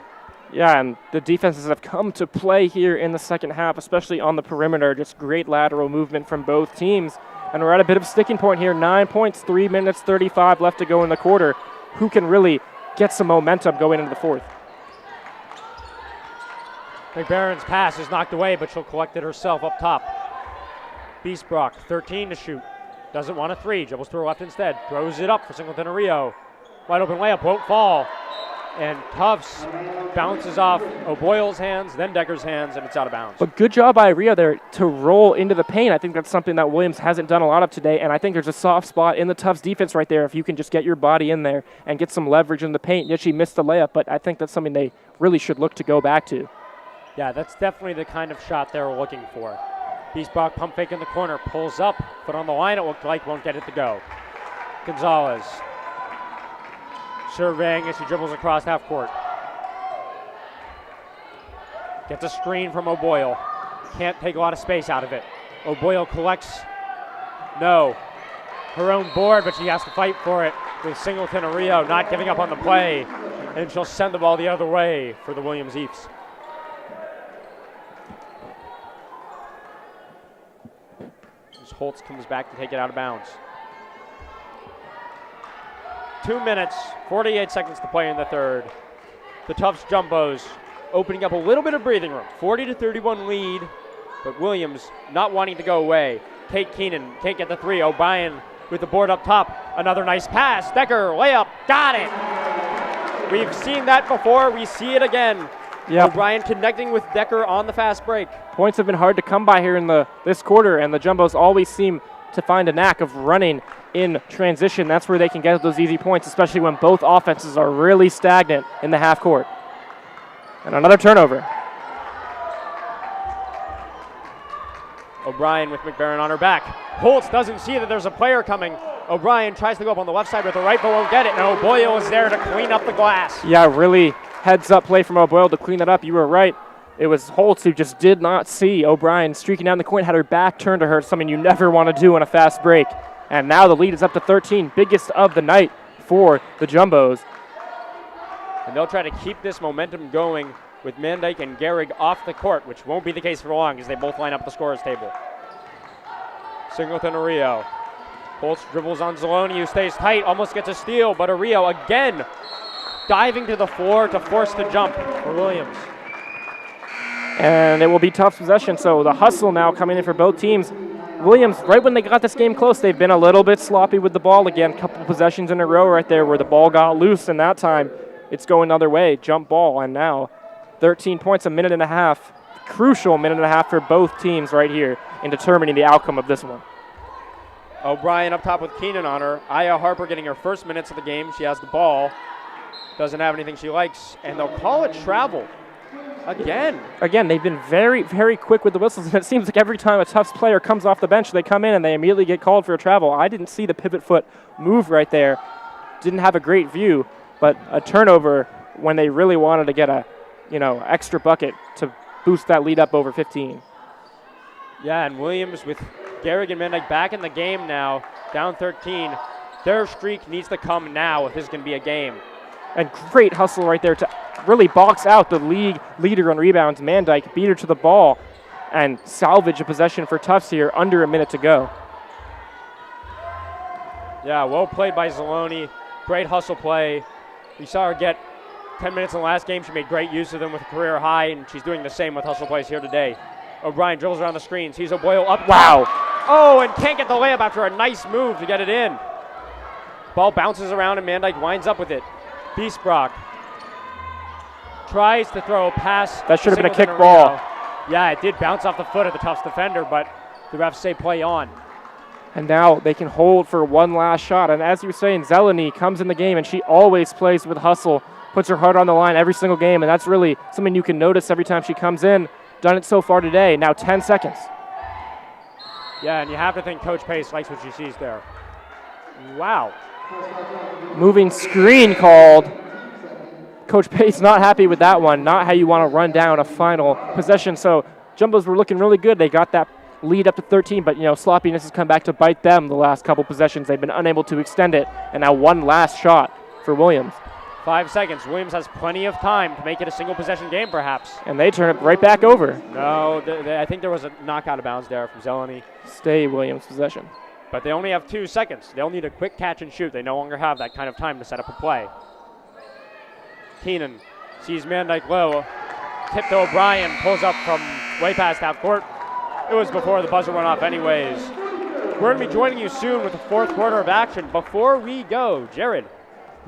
Yeah, and the defenses have come to play here in the second half, especially on the perimeter. Just great lateral movement from both teams. And we're at a bit of a sticking point here. 9 points, 3 minutes, 35 left to go in the quarter. Who can really get some momentum going into the fourth? McBaron's pass is knocked away, but she'll collect it herself up top. Beesbrock, 13 to shoot. Doesn't want a 3. Dribbles to her left instead. Throws it up for Singleton-Rio. Wide open layup, won't fall. And Tufts bounces off O'Boyle's hands, then Decker's hands, and it's out of bounds. But good job by Rio there to roll into the paint. I think that's something that Williams hasn't done a lot of today, and I think there's a soft spot in the Tufts defense right there if you can just get your body in there and get some leverage in the paint. Yes, she missed the layup, but I think that's something they really should look to go back to. Yeah, that's definitely the kind of shot they were looking for. Biesbach pump fake in the corner, pulls up, but on the line it looked like won't get it to go. Gonzalez surveying as he dribbles across half court. Gets a screen from O'Boyle. Can't take a lot of space out of it. O'Boyle collects. No. Her own board, but she has to fight for it with Singleton and Rio not giving up on the play. And she'll send the ball the other way for the Williams Eats. As Holtz comes back to take it out of bounds. 2 minutes, 48 seconds to play in the third. The Tufts Jumbos opening up a little bit of breathing room. 40-31 lead, but Williams not wanting to go away. Kate Keenan can't get the three. O'Brien with the board up top. Another nice pass. Decker, layup, got it. We've seen that before. We see it again. Yep. O'Brien connecting with Decker on the fast break. Points have been hard to come by here in this quarter, and the Jumbos always seem to find a knack of running in transition. That's where they can get those easy points, especially when both offenses are really stagnant in the half court. And another turnover. O'Brien with McBaron on her back. Holtz doesn't see that there's a player coming. O'Brien tries to go up on the left side with the right, but won't get it. And O'Boyle is there to clean up the glass. Yeah, really heads-up play from O'Boyle to clean that up. You were right. It was Holtz who just did not see O'Brien streaking down the court, had her back turned to her, something you never want to do on a fast break. And now the lead is up to 13, biggest of the night for the Jumbos. And they'll try to keep this momentum going with Mandyke and Gehrig off the court, which won't be the case for long as they both line up the scorer's table. Singleton Ario. Holtz dribbles on Zaloni, who stays tight, almost gets a steal, but Ario again diving to the floor to force the jump for Williams. And it will be Tufts possession, so the hustle now coming in for both teams. Williams, right when they got this game close, they've been a little bit sloppy with the ball again. Couple possessions in a row right there where the ball got loose, and that time it's going the other way, jump ball, and now 13 points, a minute and a half. Crucial minute and a half for both teams right here in determining the outcome of this one. O'Brien up top with Keenan on her. Aya Harper getting her first minutes of the game. She has the ball. Doesn't have anything she likes, and they'll call it travel. Again, they've been very, very quick with the whistles, and it seems like every time a Tufts player comes off the bench, they come in and they immediately get called for a travel. I didn't see the pivot foot move right there. Didn't have a great view, but a turnover when they really wanted to get a, extra bucket to boost that lead up over 15. Yeah, and Williams with Gehrig and Mandyke back in the game now, down 13. Their streak needs to come now if this is going to be a game. And great hustle right there to really box out the league leader on rebounds. Mandyke beat her to the ball and salvage a possession for Tufts here under a minute to go. Yeah, well played by Zaloni. Great hustle play. We saw her get 10 minutes in the last game. She made great use of them with a career high, and she's doing the same with hustle plays here today. O'Brien dribbles around the screen, sees O'Boyle up. Wow. Oh, and can't get the layup after a nice move to get it in. Ball bounces around, and Mandyke winds up with it. Biesbach tries to throw a pass. That should have been a kick ball. Yeah, it did bounce off the foot of the Tufts defender, but the refs say play on. And now they can hold for one last shot. And as you were saying, Zeleny comes in the game, and she always plays with hustle, puts her heart on the line every single game, and that's really something you can notice every time she comes in. Done it so far today. Now 10 seconds. Yeah, and you have to think Coach Pace likes what she sees there. Wow. Moving screen called. Coach Pace not happy with that one. Not how you want to run down a final possession. So Jumbos were looking really good. They got that lead up to 13, but sloppiness has come back to bite them the last couple possessions. They've been unable to extend it. And now one last shot for Williams. 5 seconds. Williams has plenty of time to make it a single possession game, perhaps. And they turn it right back over. No, I think there was a knockout of bounds there from Zeleny. Stay Williams possession. But they only have 2 seconds. They'll need a quick catch and shoot. They no longer have that kind of time to set up a play. Keenan sees Mandyke low. Tip to O'Brien. Pulls up from way past half court. It was before the buzzer went off anyways. We're going to be joining you soon with the fourth quarter of action. Before we go, Jared,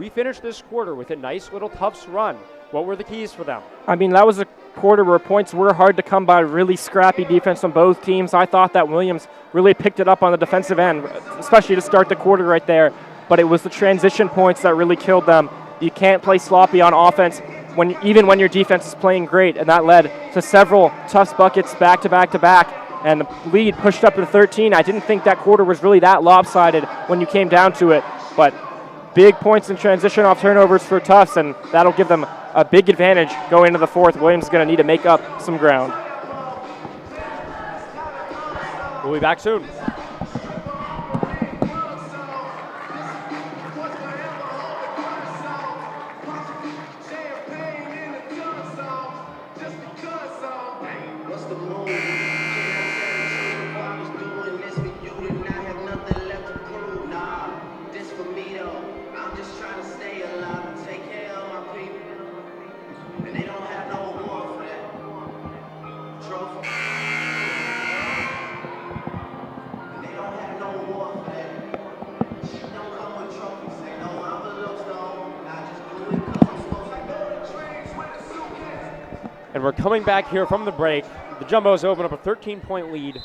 we finished this quarter with a nice little Tufts run. What were the keys for them? I mean, that was a quarter where points were hard to come by, really scrappy defense on both teams. I thought that Williams really picked it up on the defensive end, especially to start the quarter right there. But it was the transition points that really killed them. You can't play sloppy on offense even when your defense is playing great, and that led to several Tufts buckets back to back to back. And the lead pushed up to 13. I didn't think that quarter was really that lopsided when you came down to it, but big points in transition off turnovers for Tufts, and that'll give them a big advantage going into the fourth. Williams is going to need to make up some ground. We'll be back soon. And we're coming back here from the break. The Jumbos open up a 13-point lead.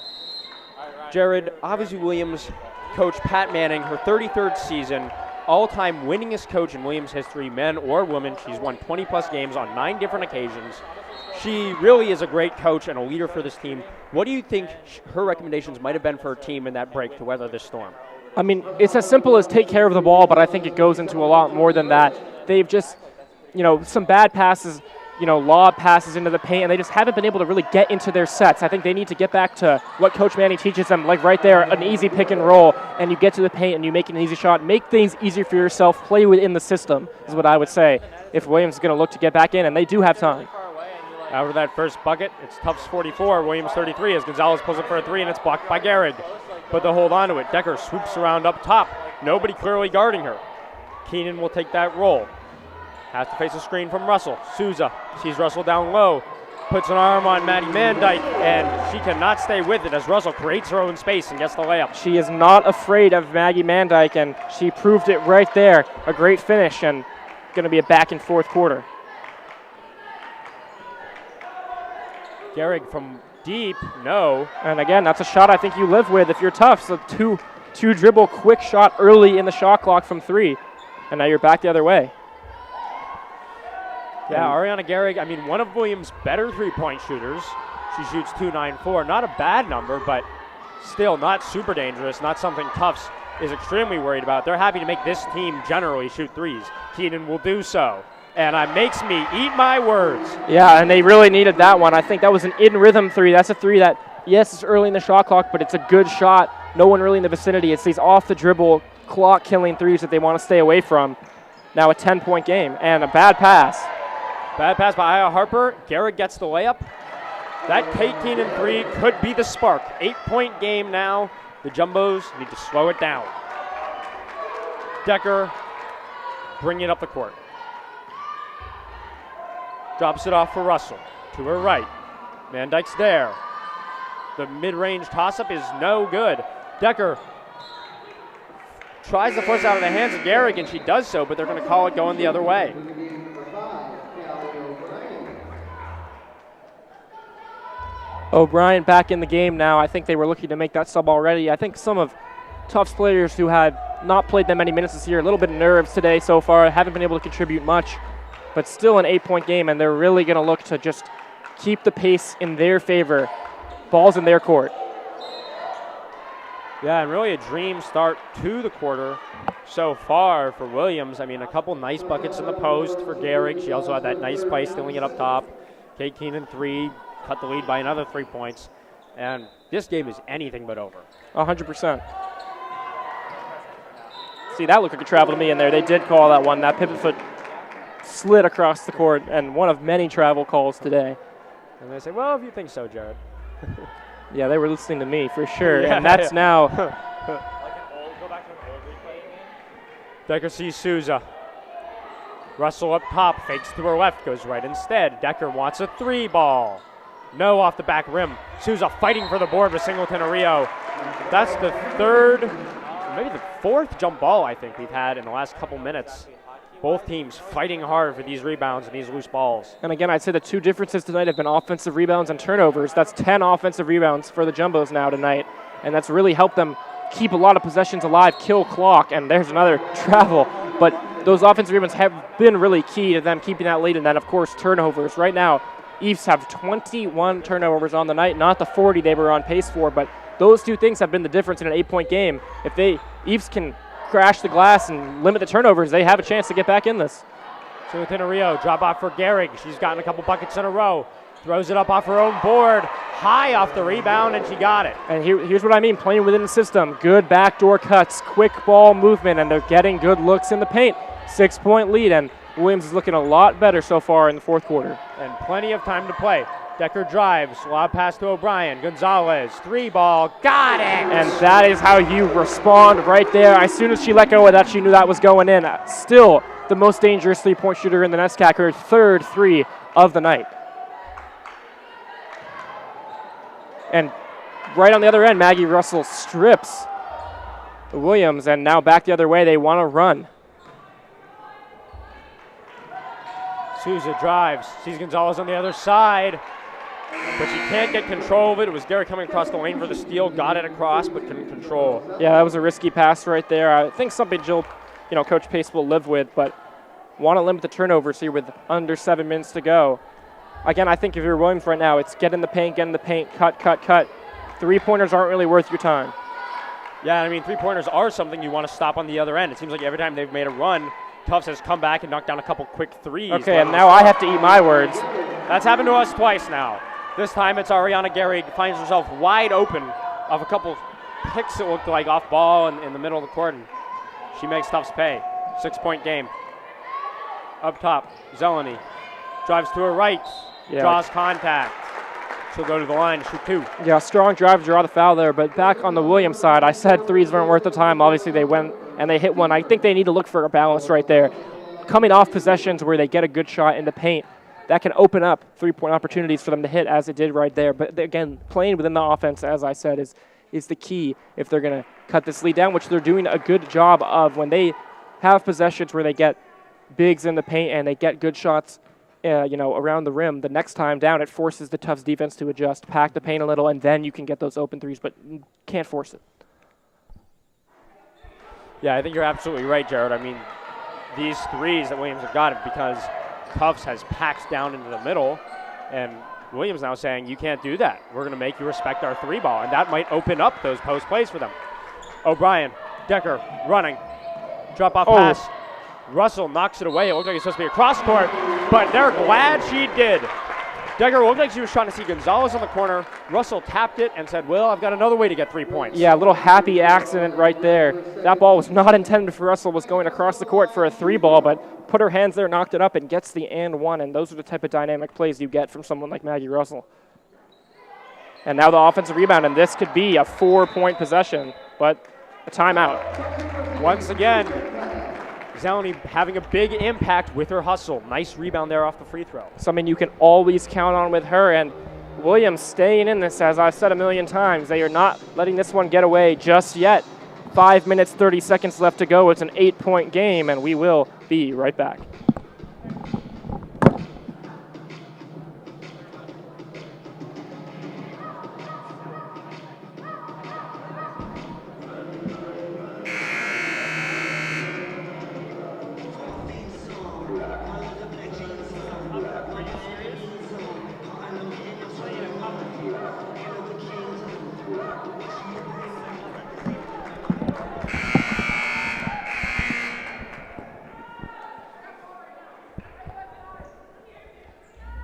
Jared, obviously Williams coach Pat Manning, her 33rd season, all-time winningest coach in Williams history, men or women. She's won 20-plus games on 9 different occasions. She really is a great coach and a leader for this team. What do you think her recommendations might have been for her team in that break to weather this storm? I mean, it's as simple as take care of the ball, but I think it goes into a lot more than that. They've just, some bad passes, lob passes into the paint, and they just haven't been able to really get into their sets. I think they need to get back to what Coach Manning teaches them, like right there, an easy pick and roll, and you get to the paint and you make an easy shot. Make things easier for yourself. Play within the system is what I would say if Williams is going to look to get back in, and they do have time. After that first bucket, it's Tufts 44, Williams 33, as Gonzalez pulls it for a 3, and it's blocked by Gehrig. But they'll hold on to it. Decker swoops around up top. Nobody clearly guarding her. Keenan will take that roll. Has to face a screen from Russell. Souza sees Russell down low. Puts an arm on Maddie Mandyke, and she cannot stay with it as Russell creates her own space and gets the layup. She is not afraid of Maggie Mandyke, and she proved it right there. A great finish, and going to be a back and forth quarter. Gehrig from deep, no. And again, that's a shot I think you live with if you're tough. So two dribble quick shot early in the shot clock from 3, and now you're back the other way. Yeah, Ariana Gehrig, one of Williams' better three-point shooters. She shoots .294. Not a bad number, but still not super dangerous, not something Tufts is extremely worried about. They're happy to make this team generally shoot threes. Keenan will do so. And it makes me eat my words. Yeah, and they really needed that one. I think that was an in-rhythm 3. That's a 3 that, yes, it's early in the shot clock, but it's a good shot. No one really in the vicinity. It's these off-the-dribble, clock-killing 3s that they want to stay away from. Now a 10-point game, and a bad pass. Bad pass by Aya Harper. Gehrig gets the layup. That Kate Keenan 3 could be the spark. 8-point game now. The Jumbos need to slow it down. Decker bringing it up the court. Drops it off for Russell. To her right. Mandyke's there. The mid-range toss-up is no good. Decker tries to force it out of the hands of Gehrig, and she does so, but they're going to call it going the other way. O'Brien back in the game now. I think they were looking to make that sub already. I think some of Tufts players who had not played that many minutes this year, a little bit of nerves today so far, haven't been able to contribute much, but still an 8-point game, and they're really going to look to just keep the pace in their favor. Ball's in their court. Yeah, and really a dream start to the quarter so far for Williams. A couple nice buckets in the post for Gehrig. She also had that nice play stealing it up top. Kate Keenan 3, cut the lead by another 3 points. And this game is anything but over. 100%. See, that looked like a travel to me in there. They did call that one. That pivot foot slid across the court, and one of many travel calls today. And they say, well, if you think so, Jared. Yeah, they were listening to me for sure. Yeah, and that's now. Go back to an old replay, you mean? Decker sees Souza. Russell up top, fakes to her left, goes right instead. Decker wants a 3 ball. No off the back rim. Souza fighting for the board with Singleton Ario. That's the third, maybe the 4th jump ball I think we've had in the last couple minutes. Both teams fighting hard for these rebounds and these loose balls. And again, I'd say the two differences tonight have been offensive rebounds and turnovers. That's 10 offensive rebounds for the Jumbos now tonight, and that's really helped them keep a lot of possessions alive, kill clock, and there's another travel. But those offensive rebounds have been really key to them keeping that lead, and then, of course, turnovers. Right now, Eves have 21 turnovers on the night, not the 40 they were on pace for, but those two things have been the difference in an 8-point game. If Eves can crash the glass and limit the turnovers, they have a chance to get back in this. So within a Rio, drop off for Gehrig. She's gotten a couple buckets in a row. Throws it up off her own board, high off the rebound, and she got it. And here's what I mean, playing within the system. Good backdoor cuts, quick ball movement, and they're getting good looks in the paint. 6-point lead, and Williams is looking a lot better so far in the fourth quarter. And plenty of time to play. Decker drives, lob pass to O'Brien. Gonzalez, 3-ball, got it! And that is how you respond right there. As soon as she let go of that, she knew that was going in. Still the most dangerous 3-point shooter in the NESCAC, her third 3 of the night. And right on the other end, Maggie Russell strips Williams, and now back the other way. They want to run. Souza drives, sees Gonzalez on the other side, but she can't get control of it. It was Gehrig coming across the lane for the steal, got it across, but couldn't control. Yeah, that was a risky pass right there. I think something Coach Pace will live with, but want to limit the turnovers here with under 7 minutes to go. Again, I think if you're Williams right now, it's get in the paint, cut. 3-pointers aren't really worth your time. Yeah, I mean, 3-pointers are something you want to stop on the other end. It seems like every time they've made a run, Tufts has come back and knocked down a couple quick threes. Okay, and now I have to eat my words. That's happened to us twice now. This time it's Ariana Gehrig finds herself wide open of a couple picks that looked like off ball in the middle of the court, and she makes Tufts pay. 6-point game. Up top, Zeleny drives to her right, draws contact. She'll go to the line, shoot 2. Yeah, strong drive to draw the foul there, but back on the Williams side, I said threes weren't worth the time. Obviously, they went and they hit one. I think they need to look for a balance right there. Coming off possessions where they get a good shot in the paint, that can open up 3-point opportunities for them to hit, as it did right there. But again, playing within the offense, as I said, is the key if they're going to cut this lead down, which they're doing a good job of. When they have possessions where they get bigs in the paint and they get good shots around the rim, the next time down it forces the Tufts defense to adjust, pack the paint a little, and then you can get those open threes, but can't force it. Yeah, I think you're absolutely right, Jared. I mean, these threes that Williams have got it because Tufts has packed down into the middle, and Williams now saying, you can't do that. We're going to make you respect our 3-ball, and that might open up those post plays for them. O'Brien, Decker running, drop-off pass. Russell knocks it away. It looked like it's supposed to be a cross court, but they're glad she did. Decker looked like she was trying to see Gonzalez on the corner. Russell tapped it and said, well, I've got another way to get 3 points. Yeah, a little happy accident right there. That ball was not intended for Russell, was going across the court for a 3-ball, but put her hands there, knocked it up, and gets the and one, and those are the type of dynamic plays you get from someone like Maggie Russell. And now the offensive rebound, and this could be a 4-point possession, but a timeout. Once again, Zeleny having a big impact with her hustle. Nice rebound there off the free throw. Something you can always count on with her, and Williams staying in this, as I've said a million times. They are not letting this one get away just yet. 5 minutes, 30 seconds left to go. It's an 8-point game, and we will be right back.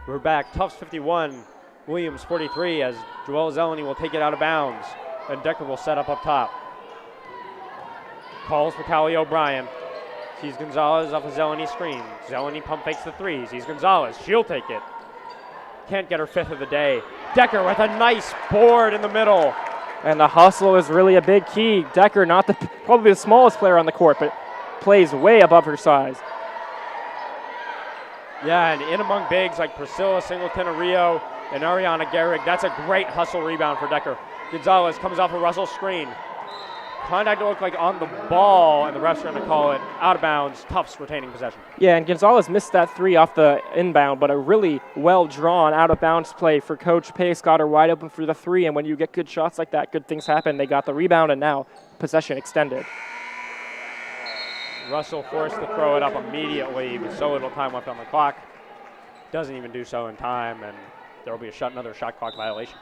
We're back. Tufts 51, Williams 43, as Joelle Zeleny will take it out of bounds. And Decker will set up top. Calls for Callie O'Brien. Sees Gonzalez off a Zeleny screen. Zeleny pump fakes the 3. Sees Gonzalez. She'll take it. Can't get her 5th of the day. Decker with a nice board in the middle. And the hustle is really a big key. Decker, probably the smallest player on the court, but plays way above her size. Yeah, and in among bigs like Priscilla Singleton-Rio and Ariana Gehrig, that's a great hustle rebound for Decker. Gonzalez comes off a Russell screen. contact to look like on the ball, and the refs are going to call it out of bounds. Tufts retaining possession. Yeah, and Gonzalez missed that 3 off the inbound, but a really well-drawn out-of-bounds play for Coach Pace. Got her wide open for the 3, and when you get good shots like that, good things happen. They got the rebound, and now possession extended. Russell forced to throw it up immediately with so little time left on the clock. Doesn't even do so in time, and there will be another shot clock violation.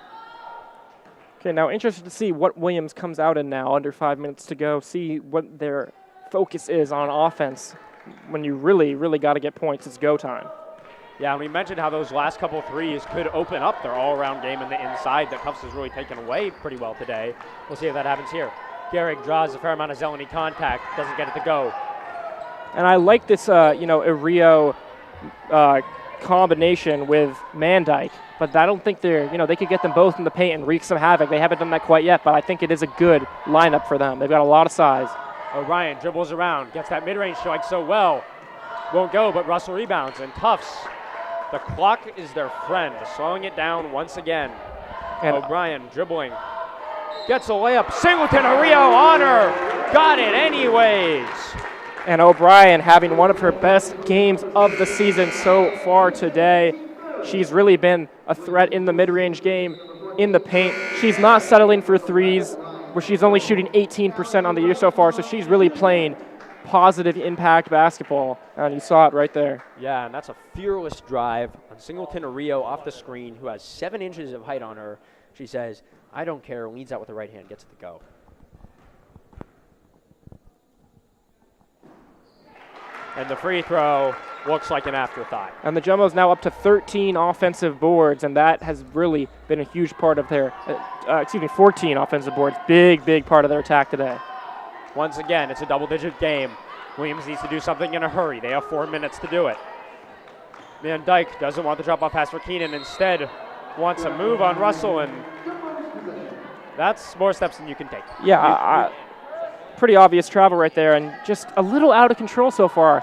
Okay, now interested to see what Williams comes out in now, under 5 minutes to go, see what their focus is on offense. When you really, really got to get points, it's go time. Yeah, and we mentioned how those last couple threes could open up their all-around game in the inside that Tufts has really taken away pretty well today. We'll see if that happens here. Garrick draws a fair amount of Zeleny contact, doesn't get it to go. And I like this, Rio combination with Mandyke, but I don't think they could get them both in the paint and wreak some havoc. They haven't done that quite yet, but I think it is a good lineup for them. They've got a lot of size. O'Brien dribbles around, gets that mid-range strike so well. Won't go, but Russell rebounds, and Tufts, the clock is their friend, slowing it down once again. And O'Brien dribbling, gets a layup, Singleton, a Rio honor, got it anyways. And O'Brien having one of her best games of the season so far today. She's really been a threat in the mid-range game, in the paint. She's not settling for threes, where she's only shooting 18% on the year so far, so she's really playing positive impact basketball, and you saw it right there. Yeah, and that's a fearless drive on Singleton Rio off the screen, who has 7 inches of height on her. She says, I don't care, leads out with the right hand, gets it to go. And the free throw looks like an afterthought. And the Jumbo's now up to 13 offensive boards, and that has really been a huge part of their, 14 offensive boards. Big, big part of their attack today. Once again, it's a double-digit game. Williams needs to do something in a hurry. They have 4 minutes to do it. Van Dyke doesn't want the drop-off pass for Keenan. Instead, wants a move on Russell, and that's more steps than you can take. Yeah, pretty obvious travel right there, and just a little out of control so far.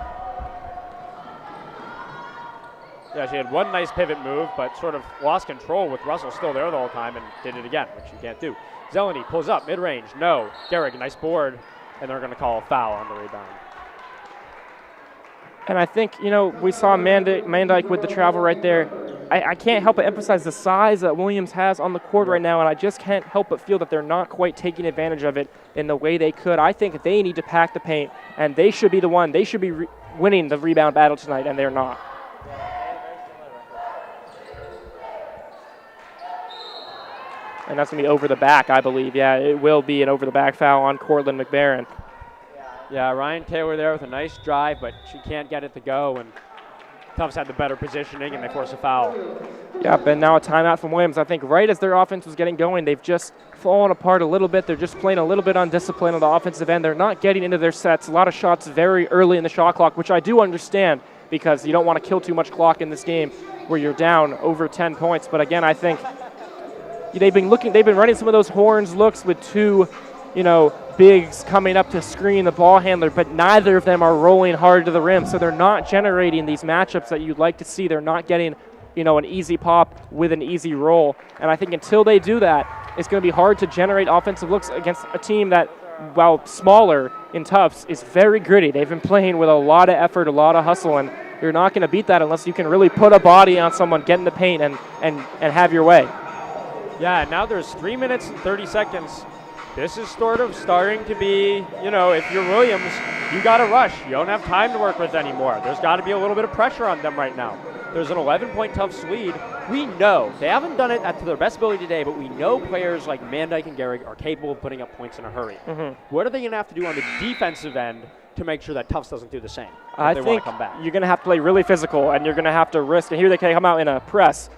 Yeah, she had one nice pivot move, but sort of lost control with Russell still there the whole time and did it again, which you can't do. Zeleny pulls up, mid-range, no. Garrick, nice board, and they're going to call a foul on the rebound. And I think, we saw Mandyke with the travel right there. I can't help but emphasize the size that Williams has on the court right now, and I just can't help but feel that they're not quite taking advantage of it in the way they could. I think they need to pack the paint, and they should be the one. They should be winning the rebound battle tonight, and they're not. And that's going to be over the back, I believe. Yeah, it will be an over-the-back foul on Cortland McBaron. Yeah, Ryan Taylor there with a nice drive, but she can't get it to go, and Tufts had the better positioning, and they force a foul. Yeah, and now a timeout from Williams. I think right as their offense was getting going, they've just fallen apart a little bit. They're just playing a little bit undisciplined on the offensive end. They're not getting into their sets. A lot of shots very early in the shot clock, which I do understand because you don't want to kill too much clock in this game where you're down over 10 points. But again, I think they've been running some of those horns looks with two, bigs coming up to screen the ball handler, but neither of them are rolling hard to the rim, so they're not generating these matchups that you'd like to see. They're not getting, an easy pop with an easy roll. And I think until they do that, it's going to be hard to generate offensive looks against a team that, while smaller in Tufts, is very gritty. They've been playing with a lot of effort, a lot of hustle, and you're not going to beat that unless you can really put a body on someone, get in the paint, and have your way. Yeah, now there's 3 minutes and 30 seconds. This is sort of starting to be, if you're Williams, you got to rush. You don't have time to work with anymore. There's got to be a little bit of pressure on them right now. There's an 11-point Tufts lead. We know they haven't done it to their best ability today, but we know players like Mandyke and Garrick are capable of putting up points in a hurry. Mm-hmm. What are they going to have to do on the defensive end to make sure that Tufts doesn't do the same if they want to come back? You're going to have to play really physical, and you're going to have to risk. And here they can come out in a press,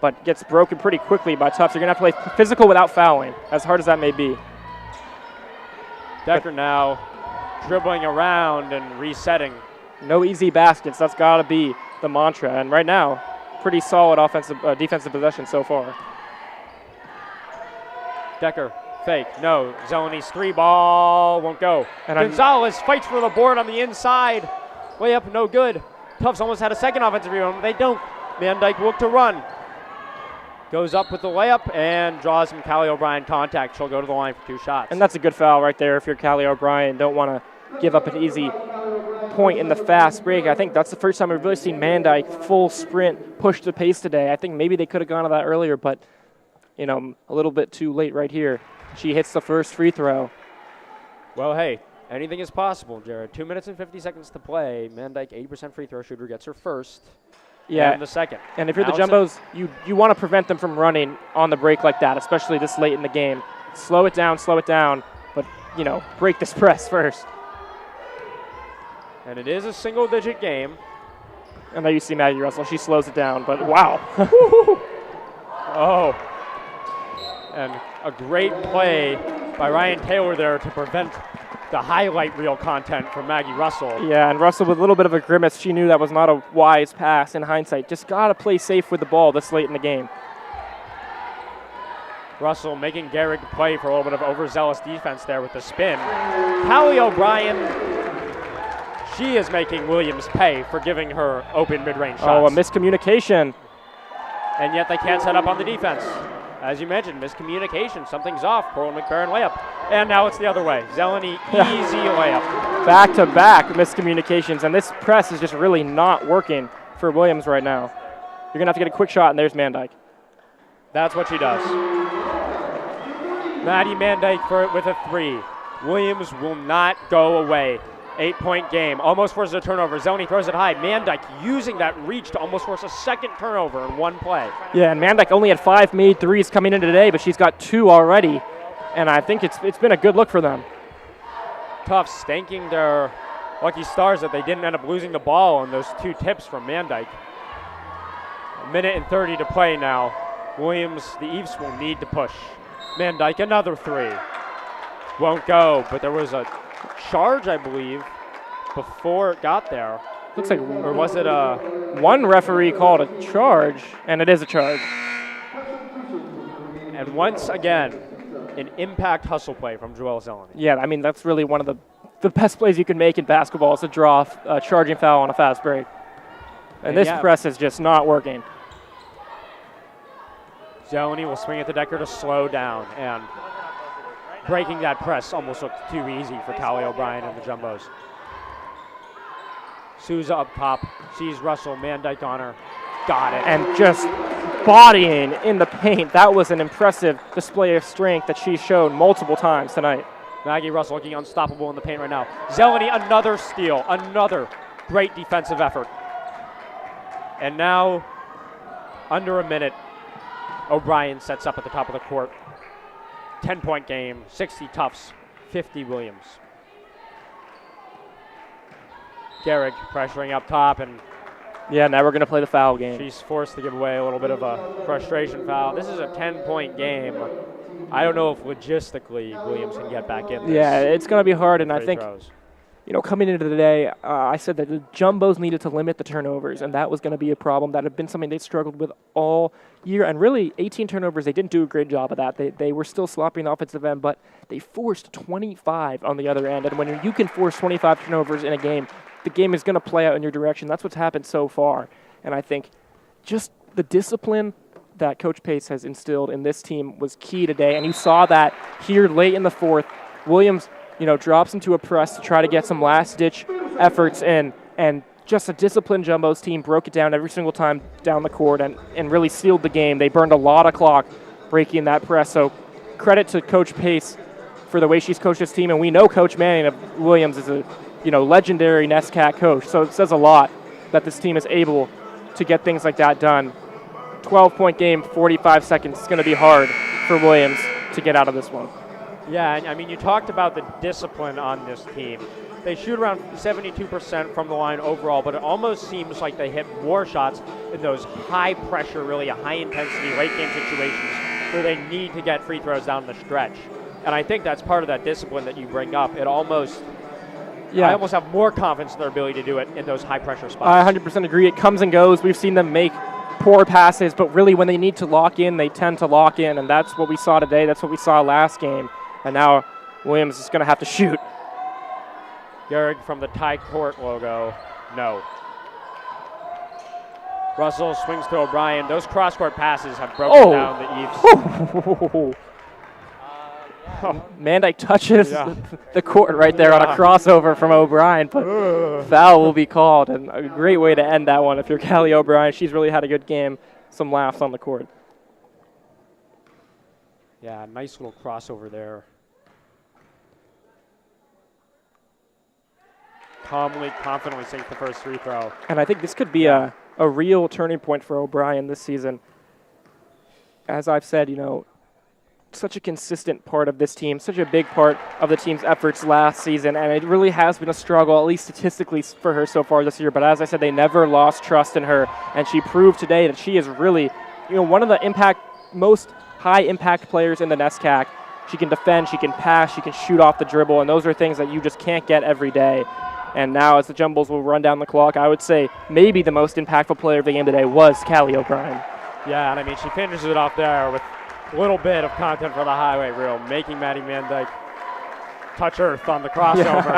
but gets broken pretty quickly by Tufts. You're going to have to play physical without fouling, as hard as that may be. Decker now dribbling around and resetting. No easy baskets. That's got to be the mantra. And right now, pretty solid defensive possession so far. Decker, fake. No. Zeleny's 3 ball won't go. And Gonzalez fights for the board on the inside. Way up, no good. Tufts almost had a second offensive rebound. They don't. Mandyke look to run. goes up with the layup and draws some Callie O'Brien contact. She'll go to the line for 2 shots. And that's a good foul right there if you're Callie O'Brien. Don't want to give up an easy point in the fast break. I think that's the first time we've really seen Mandyke full sprint push the pace today. I think maybe they could have gone to that earlier, but a little bit too late right here. She hits the first free throw. Well, hey, anything is possible, Jared. 2 minutes and 50 seconds to play. Mandyke, 80% free throw shooter, gets her first. Yeah. And the second. And if you're the Jumbos, you want to prevent them from running on the break like that, especially this late in the game. Slow it down, but, break this press first. And it is a single-digit game. And there you see Maggie Russell. She slows it down, but wow. Oh. And a great play by Ryan Taylor there to prevent the highlight reel content from Maggie Russell. Yeah, and Russell with a little bit of a grimace. She knew that was not a wise pass in hindsight. Just got to play safe with the ball this late in the game. Russell making Gehrig play for a little bit of overzealous defense there with the spin. Callie O'Brien, she is making Williams pay for giving her open mid-range shots. Oh, a miscommunication. And yet they can't set up on the defense. As you mentioned, miscommunication. Something's off. Portland McBaron layup. And now it's the other way. Zeleny, easy layup. Back-to-back miscommunications, and this press is just really not working for Williams right now. You're going to have to get a quick shot, and there's Mandyke. That's what she does. Maddie Mandyke with a 3. Williams will not go away. 8-point game. Almost forces a turnover. Zeleny throws it high. Mandyke using that reach to almost force a second turnover in one play. Yeah, and Mandyke only had 5 made threes coming in today, but she's got 2 already. And I think it's been a good look for them. Tufts thanking their lucky stars that they didn't end up losing the ball on those 2 tips from Mandyke. 1:30 to play now. Williams, the Eves will need to push. Mandyke, another 3. Won't go, but there was a charge, I believe, before it got there. Looks like, or was it a... One referee called a charge, and it is a charge. And once again, an impact hustle play from Joelle Zeleny. Yeah, I mean, that's really one of the best plays you can make in basketball is to draw a charging foul on a fast break. And this press is just not working. Zeleny will swing at the Decker to slow down, and breaking that press almost looked too easy for Callie O'Brien and the Jumbos. Souza up top, sees Russell, Mandyke on her, got it. And just bodying in the paint. That was an impressive display of strength that she showed multiple times tonight. Maggie Russell looking unstoppable in the paint right now. Zeleny, another steal, another great defensive effort. And now, under a minute, O'Brien sets up at the top of the court. 10-point game, 60 Tufts, 50 Williams. Gehrig pressuring up top, and yeah, now we're going to play the foul game. She's forced to give away a little bit of a frustration foul. This is a 10-point game. I don't know if logistically Williams can get back in this. Yeah, it's going to be hard, and I think, coming into the day, I said that the Jumbos needed to limit the turnovers, and that was going to be a problem. That had been something they struggled with all year, and really 18 turnovers, they didn't do a great job of that. They were still sloppy in the offensive end, but they forced 25 on the other end, and when you can force 25 turnovers in a game, the game is going to play out in your direction. That's what's happened so far, and I think just the discipline that Coach Pace has instilled in this team was key today, and you saw that here late in the fourth. Williams drops into a press to try to get some last-ditch efforts in, and just a disciplined Jumbos team broke it down every single time down the court and really sealed the game. They burned a lot of clock breaking that press, so credit to Coach Pace for the way she's coached this team, and we know Coach Manning of Williams is a legendary NESCAC coach, so it says a lot that this team is able to get things like that done. 12-point game, 45 seconds. It's going to be hard for Williams to get out of this one. Yeah, I mean, you talked about the discipline on this team. They shoot around 72% from the line overall, but it almost seems like they hit more shots in those high-pressure, really high-intensity late-game situations where they need to get free throws down the stretch. And I think that's part of that discipline that you bring up. I almost have more confidence in their ability to do it in those high-pressure spots. I 100% agree. It comes and goes. We've seen them make poor passes, but really when they need to lock in, they tend to lock in, and that's what we saw today. That's what we saw last game. And now Williams is going to have to shoot. Gehrig from the tie court logo, no. Russell swings to O'Brien. Those cross-court passes have broken down the Eves. Van Dyke touches Yeah. the court right there on a crossover from O'Brien, but foul will be called, and a great way to end that one if you're Callie O'Brien. She's really had a good game, some laughs on the court. Yeah, nice little crossover there. Calmly, confidently sinks the first free throw. And I think this could be a real turning point for O'Brien this season. As I've said, such a consistent part of this team, such a big part of the team's efforts last season, and it really has been a struggle, at least statistically for her so far this year. But as I said, they never lost trust in her, and she proved today that she is really, one of the most high-impact players in the NESCAC. She can defend, she can pass, she can shoot off the dribble, and those are things that you just can't get every day. And now, as the Jumbos will run down the clock, I would say maybe the most impactful player of the game today was Callie O'Brien. Yeah, and I mean, she finishes it off there with a little bit of content for the highlight reel, making Maddie Van Dyke touch earth on the crossover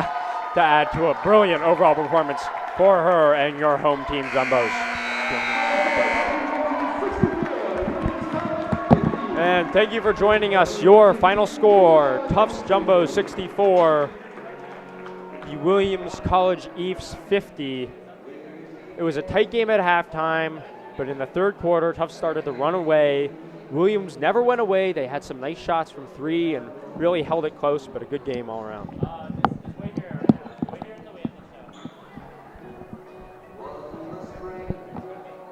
to add to a brilliant overall performance for her and your home team, Jumbos. And thank you for joining us. Your final score, Tufts Jumbos 64, the Williams College Eves 50. It was a tight game at halftime, but in the third quarter, Tufts started to run away. Williams never went away. They had some nice shots from three and really held it close, but a good game all around.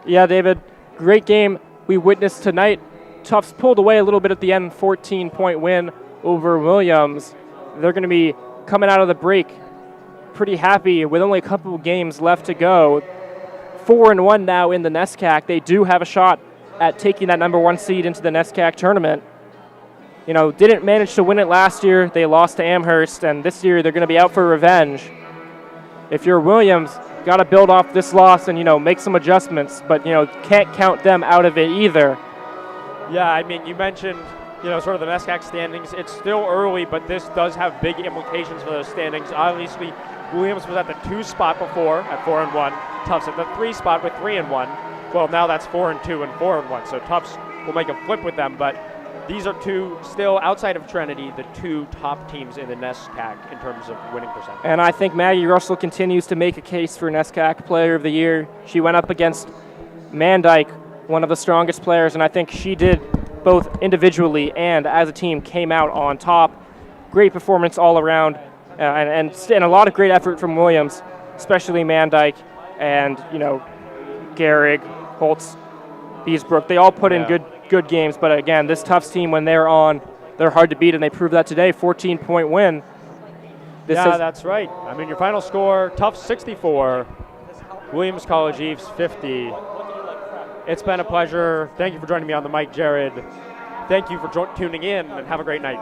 Yeah, David, great game we witnessed tonight. Tufts pulled away a little bit at the end, 14-point win over Williams. They're going to be coming out of the break pretty happy with only a couple of games left to go. 4-1 now in the NESCAC. They do have a shot at taking that number 1 seed into the NESCAC tournament. Didn't manage to win it last year. They lost to Amherst, and this year they're going to be out for revenge. If you're Williams, got to build off this loss and, make some adjustments, but, can't count them out of it either. Yeah, I mean, you mentioned, sort of the NESCAC standings. It's still early, but this does have big implications for those standings. Obviously, Williams was at the 2 spot before at 4-1. Tufts at the 3 spot with 3-1. Well, now that's 4-2 and 4-1. So Tufts will make a flip with them, but these are two still outside of Trinity, the 2 top teams in the NESCAC in terms of winning percentage. And I think Maggie Russell continues to make a case for NESCAC Player of the Year. She went up against Van Dyke, one of the strongest players, and I think she did both individually and as a team came out on top. Great performance all around, and a lot of great effort from Williams, especially Van Dyke and Gehrig, Holtz, Beesbrook. They all put in good games, but again, this Tufts team, when they're on, they're hard to beat, and they proved that today. 14-point win. That's right. I mean, your final score: Tufts 64, Williams College Eves 50. It's been a pleasure. Thank you for joining me on the mic, Jared. Thank you for tuning in, and have a great night.